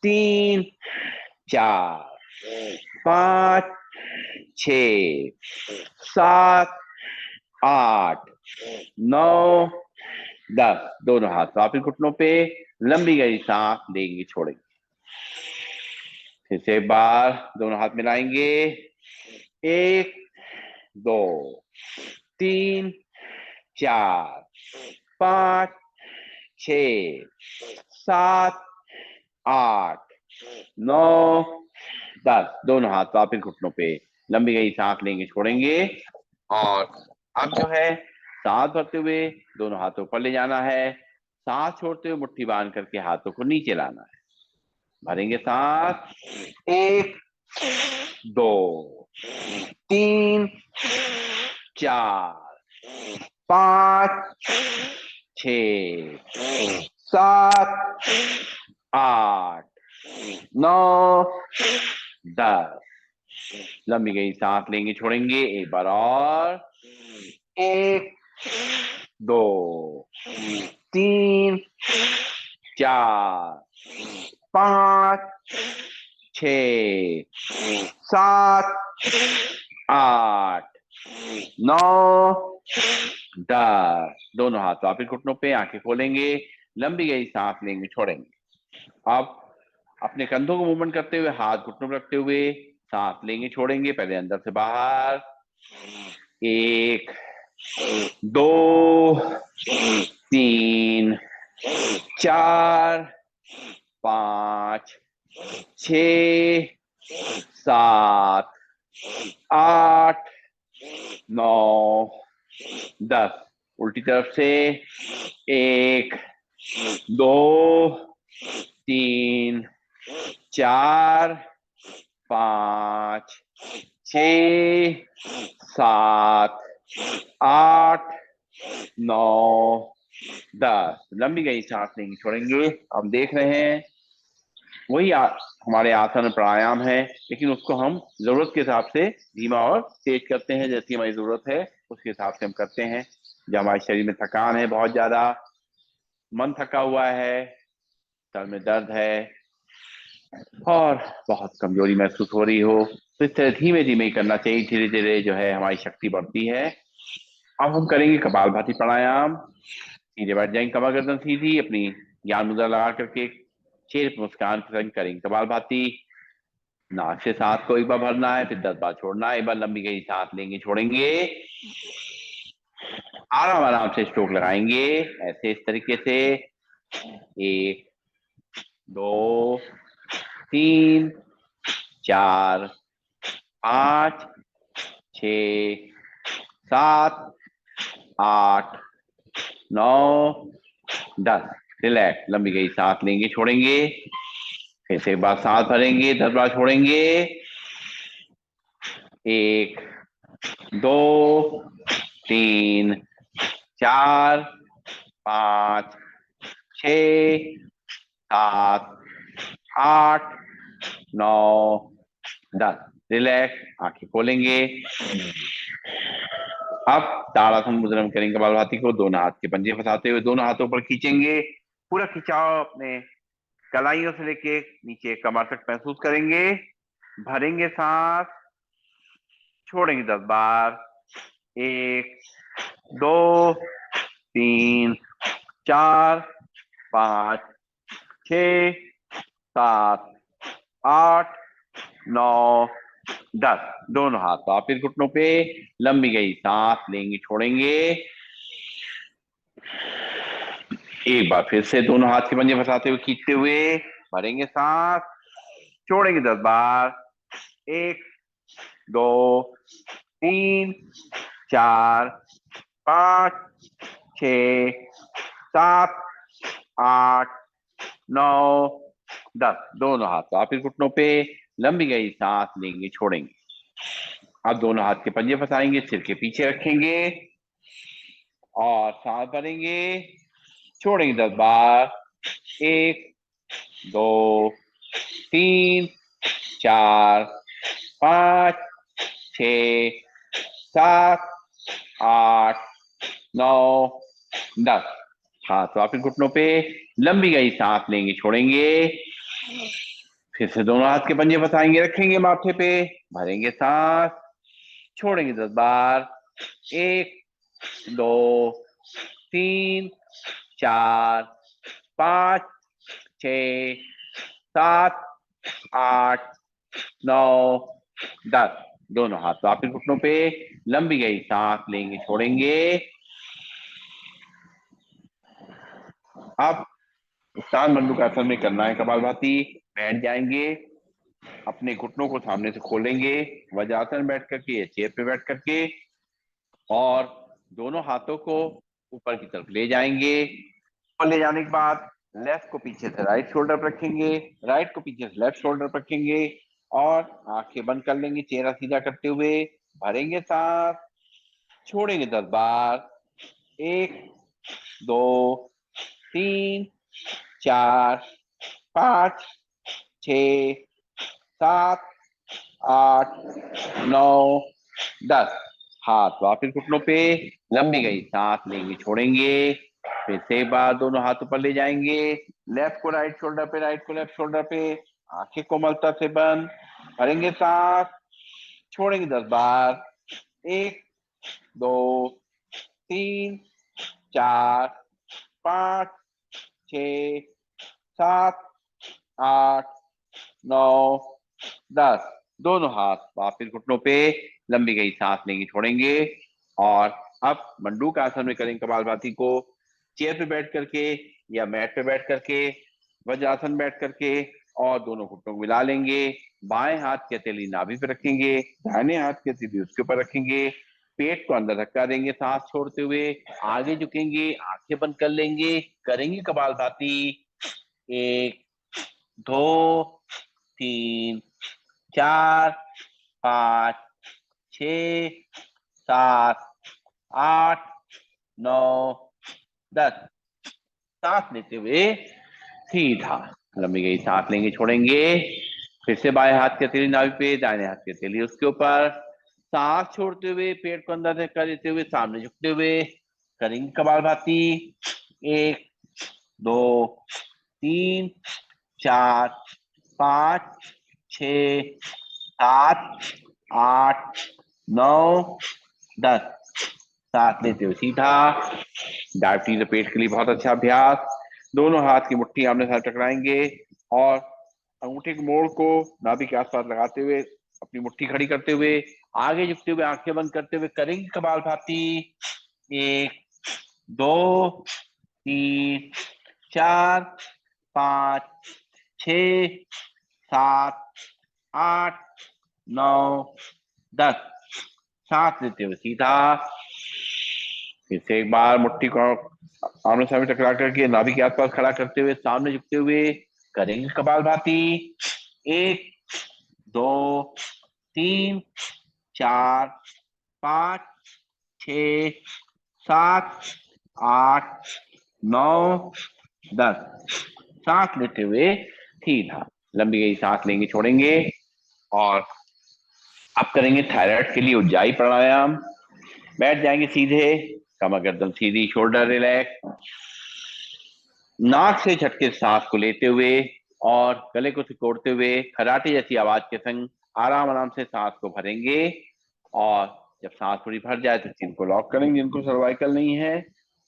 3 4 5 6 7 8 9 10। दोनों हाथ वापिस घुटनों पे, लंबी गहरी सांस लेंगे, छोड़ेंगे। फिर से एक बार दोनों हाथ मिलाएंगे, 1 2 3 4 5 6 7 8 9 10। दोनों हाथ वापिस घुटनों पे, लंबी गई सांस लेंगे, छोड़ेंगे। और अब जो है सांस भरते हुए दोनों हाथों पर ले जाना है, सांस छोड़ते हुए मुट्ठी बांध करके हाथों को नीचे लाना है। भरेंगे सांस, 1 2 3 4 5 6 7 8 9 10। लंबी गई सांस लेंगे, छोड़ेंगे एक बार और, 1 2 3 4 5 6 7 8 9 10। दोनों हाथ वापिस घुटनों पे, आंखें खोलेंगे, लंबी गई सांस लेंगे, छोड़ेंगे। अब अपने कंधों को मूवमेंट करते हुए हाथ घुटनों पर रखते हुए सांस लेंगे, छोड़ेंगे। पहले अंदर से बाहर, 1 2 3 4 5 6 7 8 9 10। उल्टी तरफ से, 1 2 3 4 5 6 7 8 9 10। लंबी गई सांस लेंगे, छोड़ेंगे। हम देख रहे हैं वही हमारे आसन प्राणायाम है, लेकिन उसको हम जरूरत के हिसाब से धीमा और तेज करते हैं, जैसी हमारी जरूरत है उसके हिसाब से हम करते हैं। जब हमारे शरीर में थकान है, बहुत ज्यादा मन थका हुआ है, सर में दर्द है और बहुत कमजोरी महसूस हो रही हो, तो इस तरह धीमे धीमे ही करना चाहिए। धीरे धीरे जो है हमारी शक्ति बढ़ती है। अब हम करेंगे कपालभाति प्राणायाम। सीधे बैठ जाएंगे, कमर गर्दन सीधी, अपनी ज्ञान मुद्रा लगा करके शेर मुस्कान करेंगे कपालभाति। नाक से सांस को एक बार भरना है, फिर 10 बार छोड़ना है। एक बार लंबी गई सांस लेंगे, छोड़ेंगे, आराम आराम से स्ट्रोक लगाएंगे, ऐसे इस तरीके से। 1 2 3 4 5 6 7 8 9 10। रिलैक्स, लंबी गई सांस लेंगे, छोड़ेंगे, फिर से एक बार सांस भरेंगे, 10 बार छोड़ेंगे। 1 2 3 4 5 6 7 8 9 10। रिलैक्स, आंखें खोलेंगे। अब ताड़ासन मुद्रा में करेंगे कपालभाति को। दोनों हाथ के पंजे फंसाते हुए दोनों हाथों पर खींचेंगे, पूरा खिंचाव अपने कलाइयों से लेके नीचे कमर तक महसूस करेंगे। भरेंगे सांस, छोड़ेंगे 10 बार। 1 2 3 4 5 6 7 8 9 10। दोनों हाथ वापिस घुटनों पे, लंबी गई सांस लेंगे, छोड़ेंगे। एक बार फिर से दोनों हाथ के पंजे फंसाते हुए खींचते हुए भरेंगे सांस, छोड़ेंगे 10 बार। 1 2 3 4 5 6 7 8 9 10। दोनों हाथ वापिस घुटनों पे, लंबी गई सांस लेंगे, छोड़ेंगे। अब दोनों हाथ के पंजे फंसाएंगे, सिर के पीछे रखेंगे और सांस भरेंगे, छोड़ेंगे 10 बार। 1 2 3 4 5 6 7 8 9 10। हाथ वापिस घुटनों पे, लंबी गई सांस लेंगे, छोड़ेंगे। फिर से दोनों हाथ के पंजे फंसाएंगे, रखेंगे माथे पे, भरेंगे सांस, छोड़ेंगे 10 बार। 1 2 3 4 5 6 7 8 9 10। दोनों हाथ वापिस घुटनों पे, लंबी गई सांस लेंगे छोड़ेंगे। अब उत्तान मंडूकासन में करना है कपालभाति। बैठ जाएंगे, अपने घुटनों को सामने से खोलेंगे, वज्रासन बैठ करके या चेयर पे बैठ करके, और दोनों हाथों को ऊपर की तरफ ले जाएंगे। ऊपर ले जाने के बाद लेफ्ट को पीछे से राइट शोल्डर पर रखेंगे, राइट को पीछे से लेफ्ट शोल्डर पर रखेंगे, और आंखें बंद कर लेंगे चेहरा सीधा करते हुए। भरेंगे सांस, छोड़ेंगे 10 बार। 1 2 3 4 5 6 7 8 9 10। हाथ वापिस घुटनों पे, लंबी गई सांस लेंगे छोड़ेंगे। फिर से एक बार दोनों हाथ ऊपर ले जाएंगे, लेफ्ट को राइट शोल्डर पे, राइट को लेफ्ट शोल्डर पे, आंखें कोमलता से बंद। भरेंगे सांस, छोड़ेंगे 10 बार। 1 2 3 4 5 6 7 8 9 10। दोनों हाथ वापिस घुटनों पे, लंबी गई सांस लेंगे छोड़ेंगे। और अब मंडूक आसन में करेंगे कपालभाति को, चेयर पे बैठ करके या मैट पे बैठ करके, वज्रासन बैठ करके, और दोनों घुटनों को मिला लेंगे। बाएं हाथ की हथेली नाभि पे रखेंगे, दाहिने हाथ की हथेली उसके ऊपर रखेंगे। पेट को अंदर धक्का देंगे सांस छोड़ते हुए, आगे झुकेंगे, आंखें बंद कर लेंगे, करेंगे कपालभाति। 1 2 3 4 5 6 7 8 9 10। सांस लेते हुए सीधा लंबी गई सांस लेंगे छोड़ेंगे। फिर से बाएं हाथ की हथेली नाभि पे, दाहिने हाथ की हथेली उसके ऊपर, सांस छोड़ते हुए पेट को अंदर धक्का देते हुए सामने झुकते हुए करेंगे कपालभाति। 1 2 3 4 5 6 7 8 9 10। सांस लेते हुए सीधा। डायबिटीज और पेट के लिए बहुत अच्छा अभ्यास। दोनों हाथ की मुट्ठी आमने सामने टकराएंगे, और अंगूठे के मोड़ को नाभि के आसपास लगाते हुए अपनी मुट्ठी खड़ी करते हुए आगे झुकते हुए आंखें बंद करते हुए करेंगे कपालभाति। 1 2 3 4 5 6 7 8 9 10। सांस लेते हुए सीधा। फिर से एक बार मुट्ठी को आमने सामने टकरा करके नाभि के आसपास खड़ा करते हुए सामने झुकते हुए करेंगे कपालभाति। 1 2 3 4 5 6 7 8 9 10। सांस लेते हुए सीधा लंबी गई सांस लेंगे छोड़ेंगे। और अब करेंगे थायराइड के लिए उज्जाई प्राणायाम। बैठ जाएंगे सीधे, कमर गर्दन सीधी, शोल्डर रिलैक्स, नाक से झटके सांस को लेते हुए और गले को सिकोड़ते हुए खराटे जैसी आवाज के संग आराम आराम से सांस को भरेंगे। और जब सांस थोड़ी भर जाए तो चिन को लॉक करेंगे जिनको सर्वाइकल नहीं है,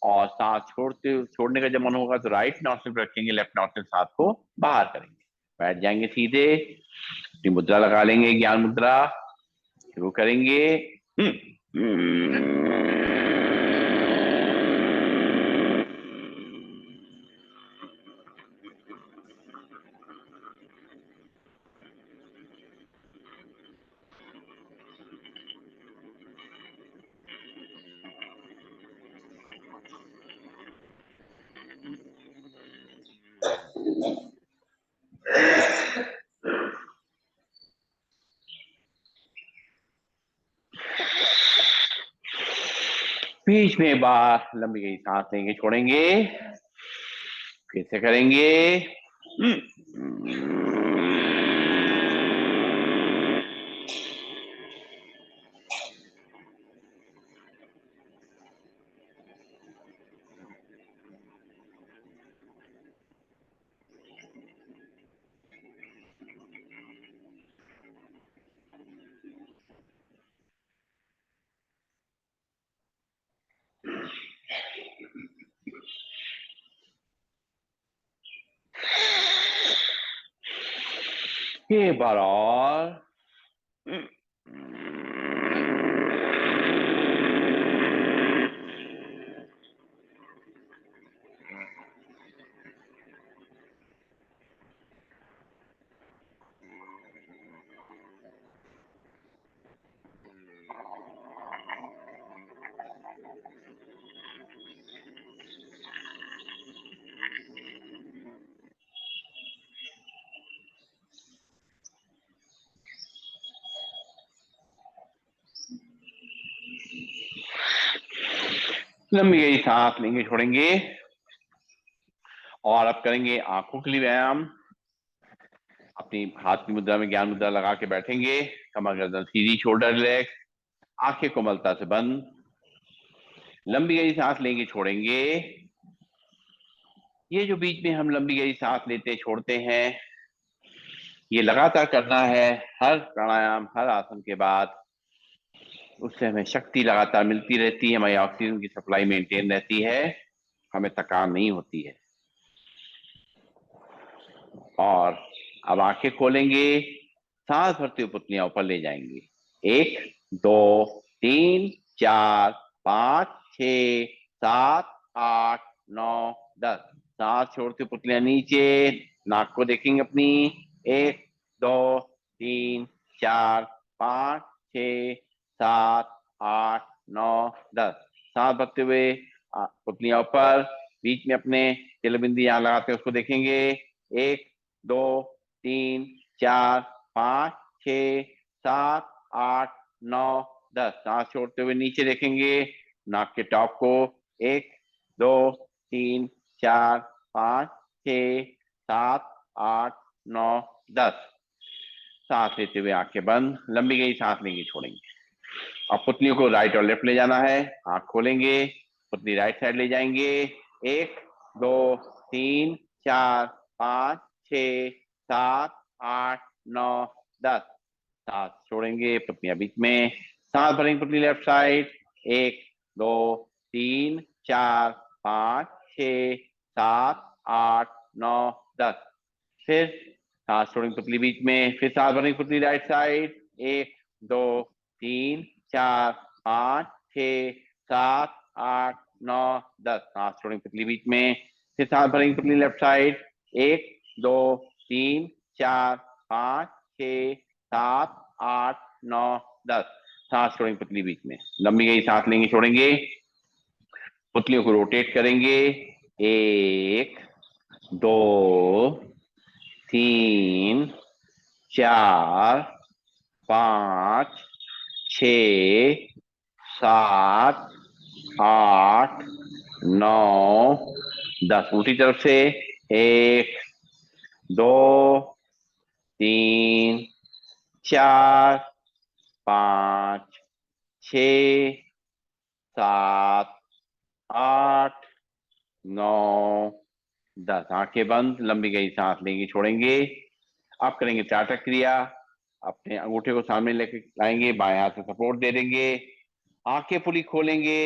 और सांस छोड़ने का जब मन होगा तो राइट नॉस्ट्रिल पर रखेंगे, लेफ्ट नॉस्ट्रिल सांस को बाहर करेंगे। बैठ जाएंगे सीधे, अपनी मुद्रा लगा लेंगे, ज्ञान मुद्रा शुरू करेंगे। बीच में बार लंबी गई सांस लेंगे छोड़ेंगे, फिर से करेंगे। एक बार और। लंबी गई सांस लेंगे, छोड़ेंगे। और अब करेंगे आंखों के लिए व्यायाम। अपनी हाथ की मुद्रा में ज्ञान मुद्रा लगा के बैठेंगे। कमर गर्दन सीधी, शोल्डर रिलैक्स, आंखें कोमलता से बंद। लंबी गई सांस लेंगे, छोड़ेंगे। ये जो बीच में हम लंबी गई सांस लेते छोड़ते हैं, ये लगातार करना है हर प्राणायाम, हर आसन के बाद। उससे हमें शक्ति लगातार मिलती रहती है, हमारी ऑक्सीजन की सप्लाई मेंटेन रहती है, हमें थकान नहीं होती है। और अब आंखें खोलेंगे, सांस भरते हुए पुतलियां ऊपर ले जाएंगे। 1 2 3 4 5 6 7 8 9 10। सांस छोड़ते हुए पुतलियां नीचे, नाक को देखेंगे अपनी। 1 2 3 4 5 6 7 8 9 10। सांस भरते हुए पुतलियां ऊपर, बीच में अपने तिलबिंदी यहाँ लगाते हैं उसको देखेंगे। 1 2 3 4 5 6 7 8 9 10। सांस छोड़ते हुए नीचे देखेंगे, नाक के टॉप को। 1 2 3 4 5 6 7 8 9 10। सांस लेते हुए आंखें बंद, लंबी गई सांस लेंगे, छोड़ेंगे। अब पुतलियों को राइट और लेफ्ट ले जाना है। आंख खोलेंगे, पुतली राइट साइड ले जाएंगे। 1 2 3 4 5 6 7 8 9 10। सांस छोड़ेंगे, पुतलियां बीच में। सांस भरेंगे पुतली लेफ्ट साइड। 1 2 3 4 5 6 7 8 9 10। फिर सांस छोड़ेंगे पुतली बीच में, फिर सांस भरेंगे पुतली राइट साइड। 1 2 3 4 5 6 7 8 9 10। सांस छोड़ेंगे पुतली बीच में, फिर सांस भरेंगे पुतली लेफ्ट साइड। 1 2 3 4 5 6 7 8 9 10। सांस छोड़ेंगे पुतली बीच में, लंबी गई सांस लेंगे, छोड़ेंगे। पुतलियों को रोटेट करेंगे। 1 2 3 4 5 6 7 8 9 10। उल्टी तरफ से। 1 2 3 4 5 6 7 8 9 10। आंखें बंद, लंबी गई सांस लेंगे, छोड़ेंगे। अब करेंगे त्राटक क्रिया। अपने अंगूठे को सामने लेके लाएंगे, बाएं हाथ से सपोर्ट दे देंगे, आंखें पूरी खोलेंगे,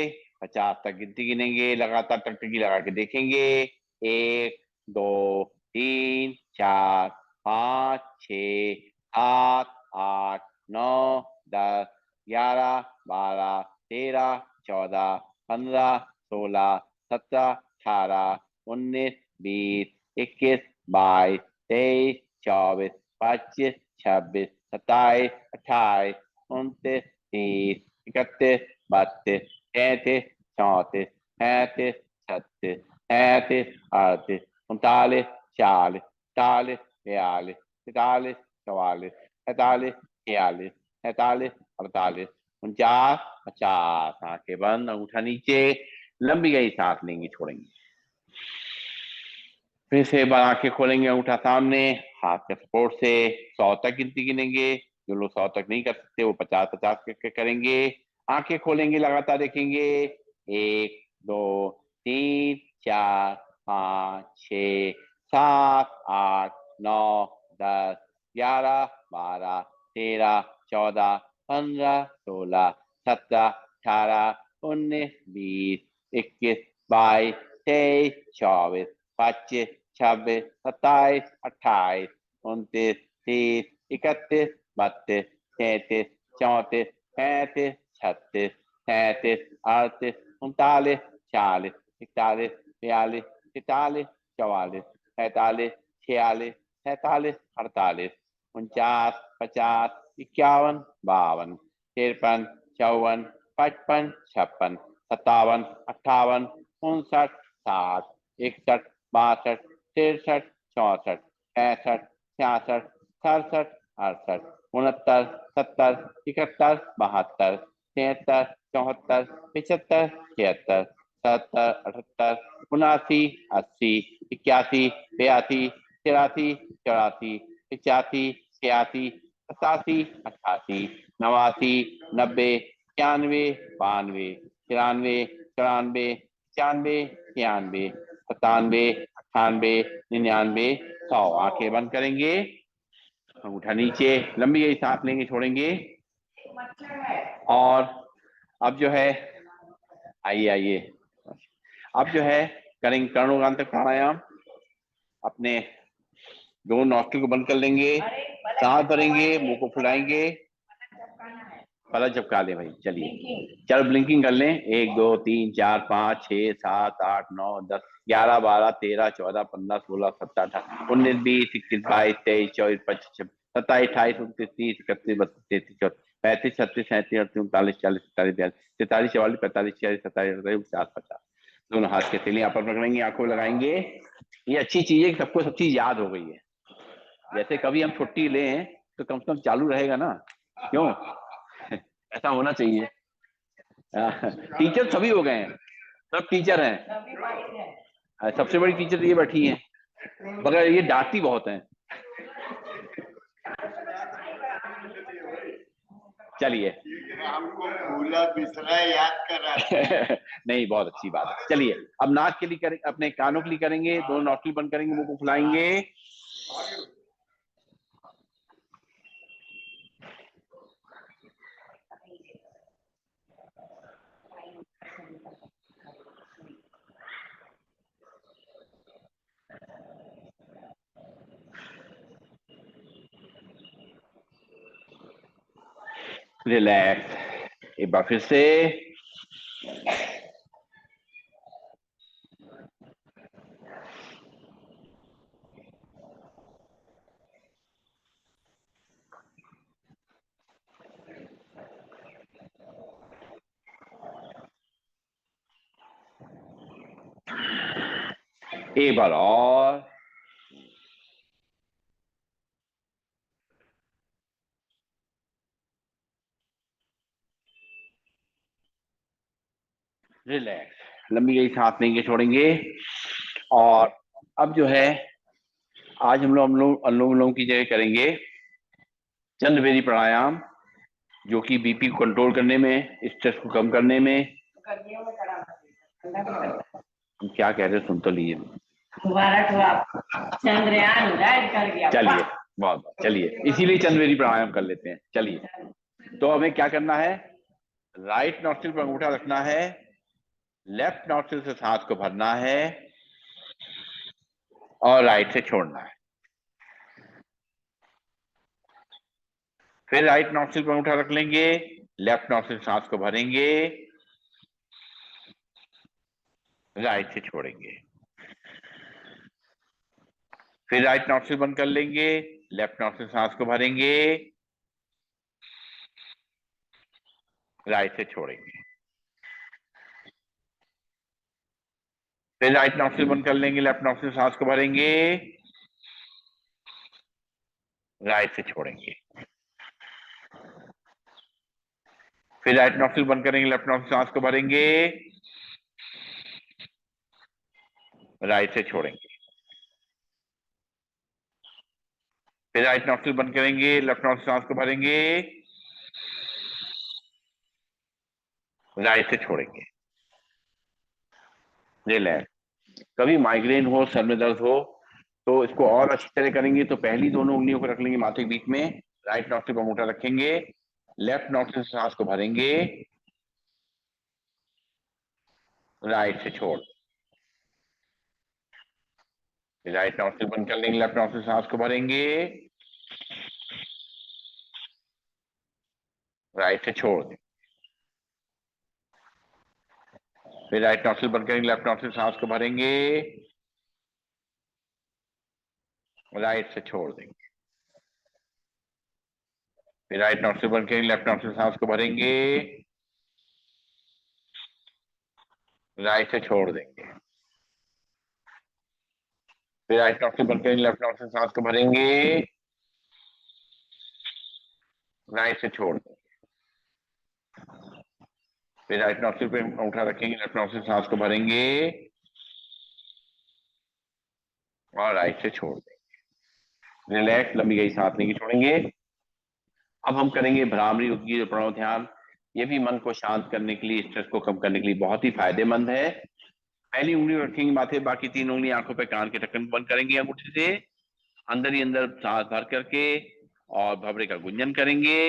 50 तक गिनती गिनेंगे, लगातार टकटकी लगा के देखेंगे। 1 2 3 4 5 6 7 8 9 10 11 12 13 14 15 16 17 18 19 20 21 22 23 24 25 26 27 28 29 30 31 32 33 34 35 36 37 38 39 40 41 42 43 44 45 46 47 48 49 50। आंखें बंद, अंगूठा नीचे, लंबी गई सांस लेंगे, छोड़ेंगे। फिर से एक बार आंखें खोलेंगे, अंगूठा सामने, हाथ के सपोर्ट से 100 तक गिनती गिनेंगे। जो लोग 100 तक नहीं कर सकते वो 50-50 करके करेंगे। आंखें खोलेंगे, लगातार देखेंगे। 1 2 3 4 5 6 7 8 9 10 11 12 13 14 15 16 17 18 19 20 21 22 23 24 25 26 27 28 29 30 31 32 33 34 35 36 37 38 39 40 41 42 43 44 45 46 47 48 49 50 51 52 53 54 55 56 57 58 59 60 61 62 63 64 65 66 67 68 69 70 71 72 73 74 75 76 76 सत्तर, 78, 79, 80, 81, 82, 83, 84, 85, 86, 87, 88, 89, 90, 91, 92, 93, 94, 95, 96, 97, 98, 99, 100। आंखें बंद करेंगे, अंगूठा नीचे, लंबी गई सांस लेंगे, छोड़ेंगे। और अब जो है, आइए आइए, अब जो है करेंगे कर्णोगांतक प्राणायाम। अपने दोनों नॉस्ट्रिल को बंद कर लेंगे, सांस भरेंगे, मुंह को फुलाएंगे, पलक झपका लें भाई। चलिए, चलो ब्लिंकिंग कर लें। 1 2 3 4 5 6 7 8 9 10 11 12 13 14 15 16 17 18 19 20 21 22 23 24 25 26 27 28 29 30 31 32 33 34 35 36 37 38 39 40 41 42 43 44 45 46 47 48 49 50। दोनों हाथ के हथेली यहाँ पर पकड़ेंगे, आंखों में लगाएंगे। ये अच्छी चीज है कि सबको सब चीज याद हो गई है। जैसे कभी हम छुट्टी लें तो कम से कम चालू रहेगा ना, क्यों? ऐसा होना चाहिए। टीचर सभी हो गए हैं, सब टीचर हैं। सबसे बड़ी टीचर तो ये बैठी हैं, मगर ये डांटती बहुत हैं। चलिए, हमको भूला बिसरा याद करा। नहीं, बहुत अच्छी बात है। चलिए, अब नाक के लिए करें, अपने कानों के लिए करेंगे। दोनों नोस्ट्रिल बंद करेंगे, मुंह को फुलाएंगे। रिलैक्स। एक बार फिर से। एक बार और। रिलैक्स। लंबी गई सांस लेंगे, छोड़ेंगे। और अब जो है, आज हम लोग अनुलोम विलोम की जगह करेंगे चंद्रवेदी प्राणायाम, जो कि बीपी को कंट्रोल करने में, स्ट्रेस को कम करने में। हम क्या कह रहे हैं सुन तो लीजिए। चंद्रयान कर गया। चलिए, बहुत बहुत। चलिए, इसीलिए चंद्रवेदी प्राणायाम कर लेते हैं। चलिए, तो हमें क्या करना है? राइट नॉस्ट्रिल पर अंगूठा रखना है, लेफ्ट नॉस्ट्रिल से सांस को भरना है और राइट से छोड़ना है। फिर राइट नॉस्ट्रिल पर अंगूठा रख लेंगे, लेफ्ट नॉस्ट्रिल से सांस को भरेंगे, राइट से छोड़ेंगे। फिर राइट नॉस्ट्रिल बंद कर लेंगे, लेफ्ट नॉस्ट्रिल से सांस को भरेंगे, राइट से छोड़ेंगे। फिर राइट नॉस्ट्रिल बंद कर लेंगे, लेफ्ट नॉस्ट्रिल से सांस को भरेंगे, राइट से छोड़ेंगे। फिर राइट नॉस्ट्रिल बंद करेंगे, लेफ्ट नॉस्ट्रिल से सांस को भरेंगे, राइट से छोड़ेंगे। फिर राइट नॉस्ट्रिल बंद करेंगे, लेफ्ट नॉस्ट्रिल से सांस को भरेंगे, राइट से छोड़ेंगे। रिलैक्स। कभी माइग्रेन हो, सर में दर्द हो, तो इसको और अच्छी तरह करेंगे। तो पहली दोनों उंगलियों को रख लेंगे माथे के बीच में, राइट नॉस्ट्रिल पर अंगूठा रखेंगे, लेफ्ट नॉस्ट्रिल से सांस को भरेंगे, राइट से छोड़। राइट नॉस्ट्रिल बंद कर लेंगे, लेफ्ट नॉस्ट्रिल से सांस को भरेंगे, राइट से छोड़ दें। फिर राइट नॉस्ट्रिल बंद करेंगे, लेफ्ट नॉस्ट्रिल से सांस को भरेंगे, राइट से छोड़ देंगे। फिर राइट नॉस्ट्रिल बंद करेंगे, लेफ्ट नॉस्ट्रिल से सांस को भरेंगे, राइट से छोड़ देंगे। फिर राइट नॉस्ट्रिल बंद करेंगे, लेफ्ट नॉस्ट्रिल से सांस को भरेंगे, राइट से छोड़ देंगे। फिर राइट नॉस्ट्रिल पे अंगूठा रखेंगे, लेफ्ट नॉस्ट्रिल सांस को भरेंगे और राइट से छोड़ देंगे। रिलैक्स, लंबी गई सांस नहीं छोड़ेंगे। अब हम करेंगे भ्रामरी उद्गीत प्रणव ध्यान। ये भी मन को शांत करने के लिए, स्ट्रेस को कम करने के लिए बहुत ही फायदेमंद है। पहली उंगली रखेंगे माथे, बाकी 3 उंगली आंखों पे, कान के ढक्कन को बंद करेंगे अंगूठे से, अंदर ही अंदर सांस भर करके और भवरे का गुंजन करेंगे।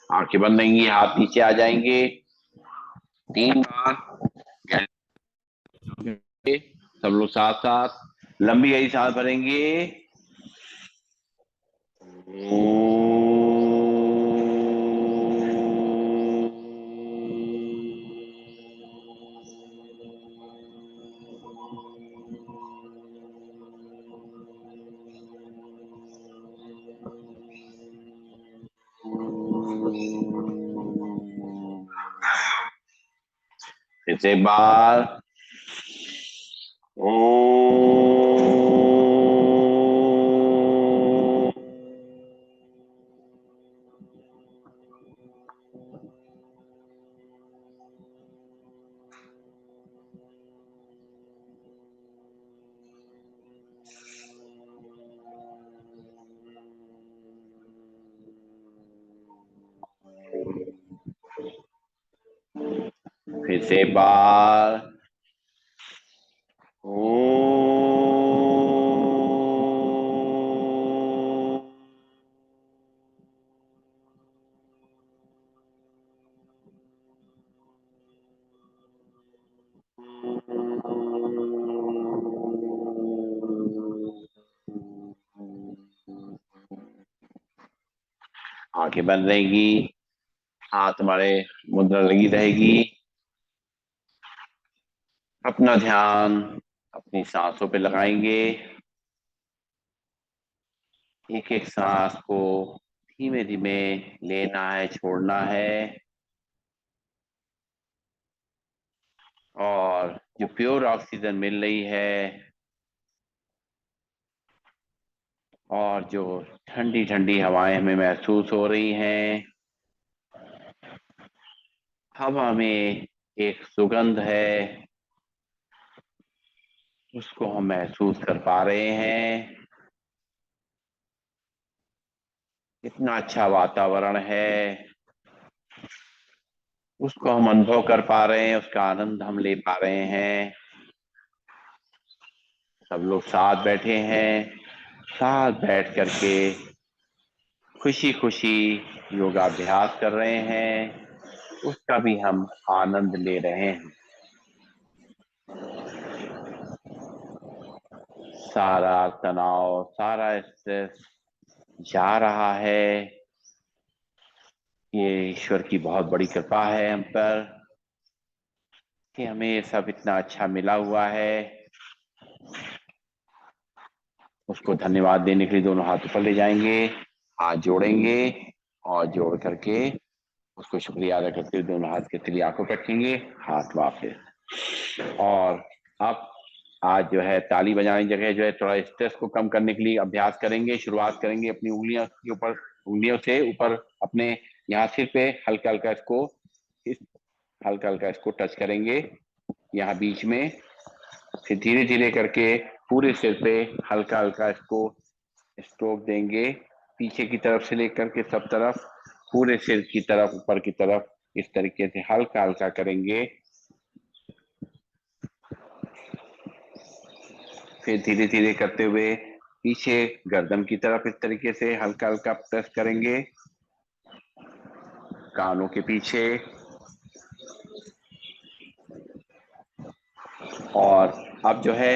आंखें बंद रहेंगी, हाथ नीचे आ जाएंगे 3 बार। सब लोग साथ साथ लंबी गहरी सांस भरेंगे। फिर से एक बार। फिर से एक बार। आंखें बंद रहेगी, हाथ हमारे मुद्रा लगी रहेगी। अपना ध्यान अपनी सांसों पे लगाएंगे। एक एक सांस को धीमे धीमे लेना है, छोड़ना है। और जो प्योर ऑक्सीजन मिल रही है और जो ठंडी ठंडी हवाएं हमें महसूस हो रही हैं, हवा में एक सुगंध है, उसको हम महसूस कर पा रहे हैं। इतना अच्छा वातावरण है, उसको हम अनुभव कर पा रहे हैं, उसका आनंद हम ले पा रहे हैं। सब लोग साथ बैठे हैं, साथ बैठ करके खुशी खुशी योगाभ्यास कर रहे हैं, उसका भी हम आनंद ले रहे हैं। सारा तनाव, सारा स्ट्रेस जा रहा है। ये ईश्वर की बहुत बड़ी कृपा है हम पर कि हमें ये सब इतना अच्छा मिला हुआ है। उसको धन्यवाद देने के लिए दोनों हाथ ऊपर ले जाएंगे, हाथ जोड़ेंगे और जोड़ करके उसको शुक्रिया अदा करते हुए दोनों हाथ के तले आंखों पर रखेंगे, हाथ वापस। और अब आज जो है ताली बजाने की जगह जो है थोड़ा स्ट्रेस को कम करने के लिए अभ्यास करेंगे। शुरुआत करेंगे अपनी उंगलियों के ऊपर, उंगलियों से ऊपर अपने यहाँ सिर पे हल्का हल्का इसको हल्का हल्का इसको टच करेंगे यहाँ बीच में। फिर धीरे धीरे करके पूरे सिर पे हल्का हल्का इसको स्ट्रोक देंगे, पीछे की तरफ से लेकर के सब तरफ, पूरे सिर की तरफ, ऊपर की तरफ, इस तरीके से हल्का हल्का करेंगे। फिर धीरे धीरे करते हुए पीछे गर्दन की तरफ इस तरीके से हल्का हल्का प्रेस करेंगे, कानों के पीछे। और अब जो है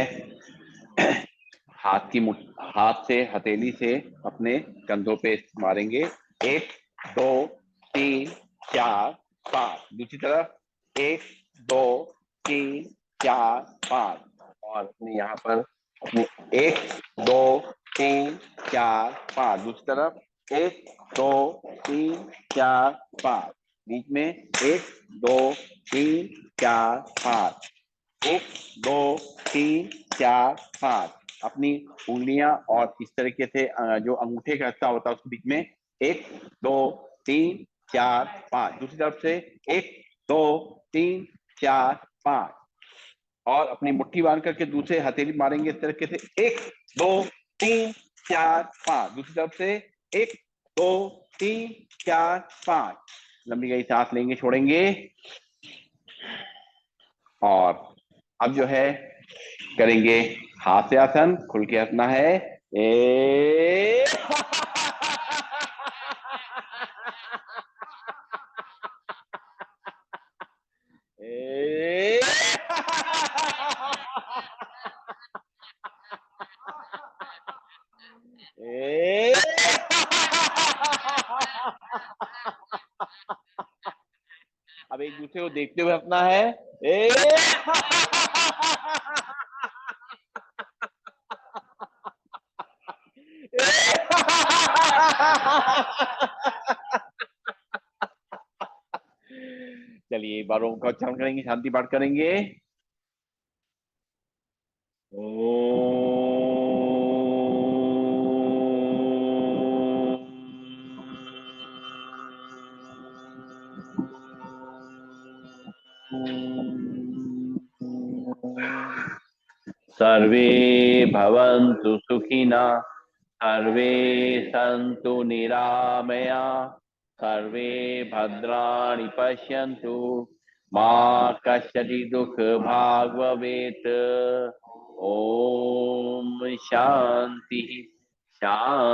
हाथ से हथेली से अपने कंधों पे मारेंगे। 1 2 3 4 5। दूसरी तरफ 1 2 3 4 5। और अपने यहाँ पर अपने 1 2 3 4 5। दूसरी तरफ 1 2 3 4 5। बीच में 1 2 3 4 5। 1 2 3 4 5। अपनी उंगलियां और इस तरीके से जो अंगूठे का हिस्सा होता है उसके बीच में 1 2 3 4 5। दूसरी तरफ से 1 2 3 4 5। और अपनी मुट्ठी बांध करके दूसरे हथेली मारेंगे इस तरीके से 1 2 3 4 5। दूसरी तरफ से 1 2 3 4 5। लंबी गई सांस लेंगे, छोड़ेंगे। और अब जो है करेंगे हास्यासन, खुल के हंसना है। ए ए ए अब एक दूसरे को देखते हुए हंसना है। ए चलिए एक बार ओम का उच्चारण करेंगे, शांति पाठ करेंगे। सर्वे भवन्तु सुखिनः, सर्वे सन्तु निरामया, सर्वे भद्राणि पश्यन्तु, मा कश्चित् दुःखभाग् भवेत्। ओम शांति शांति।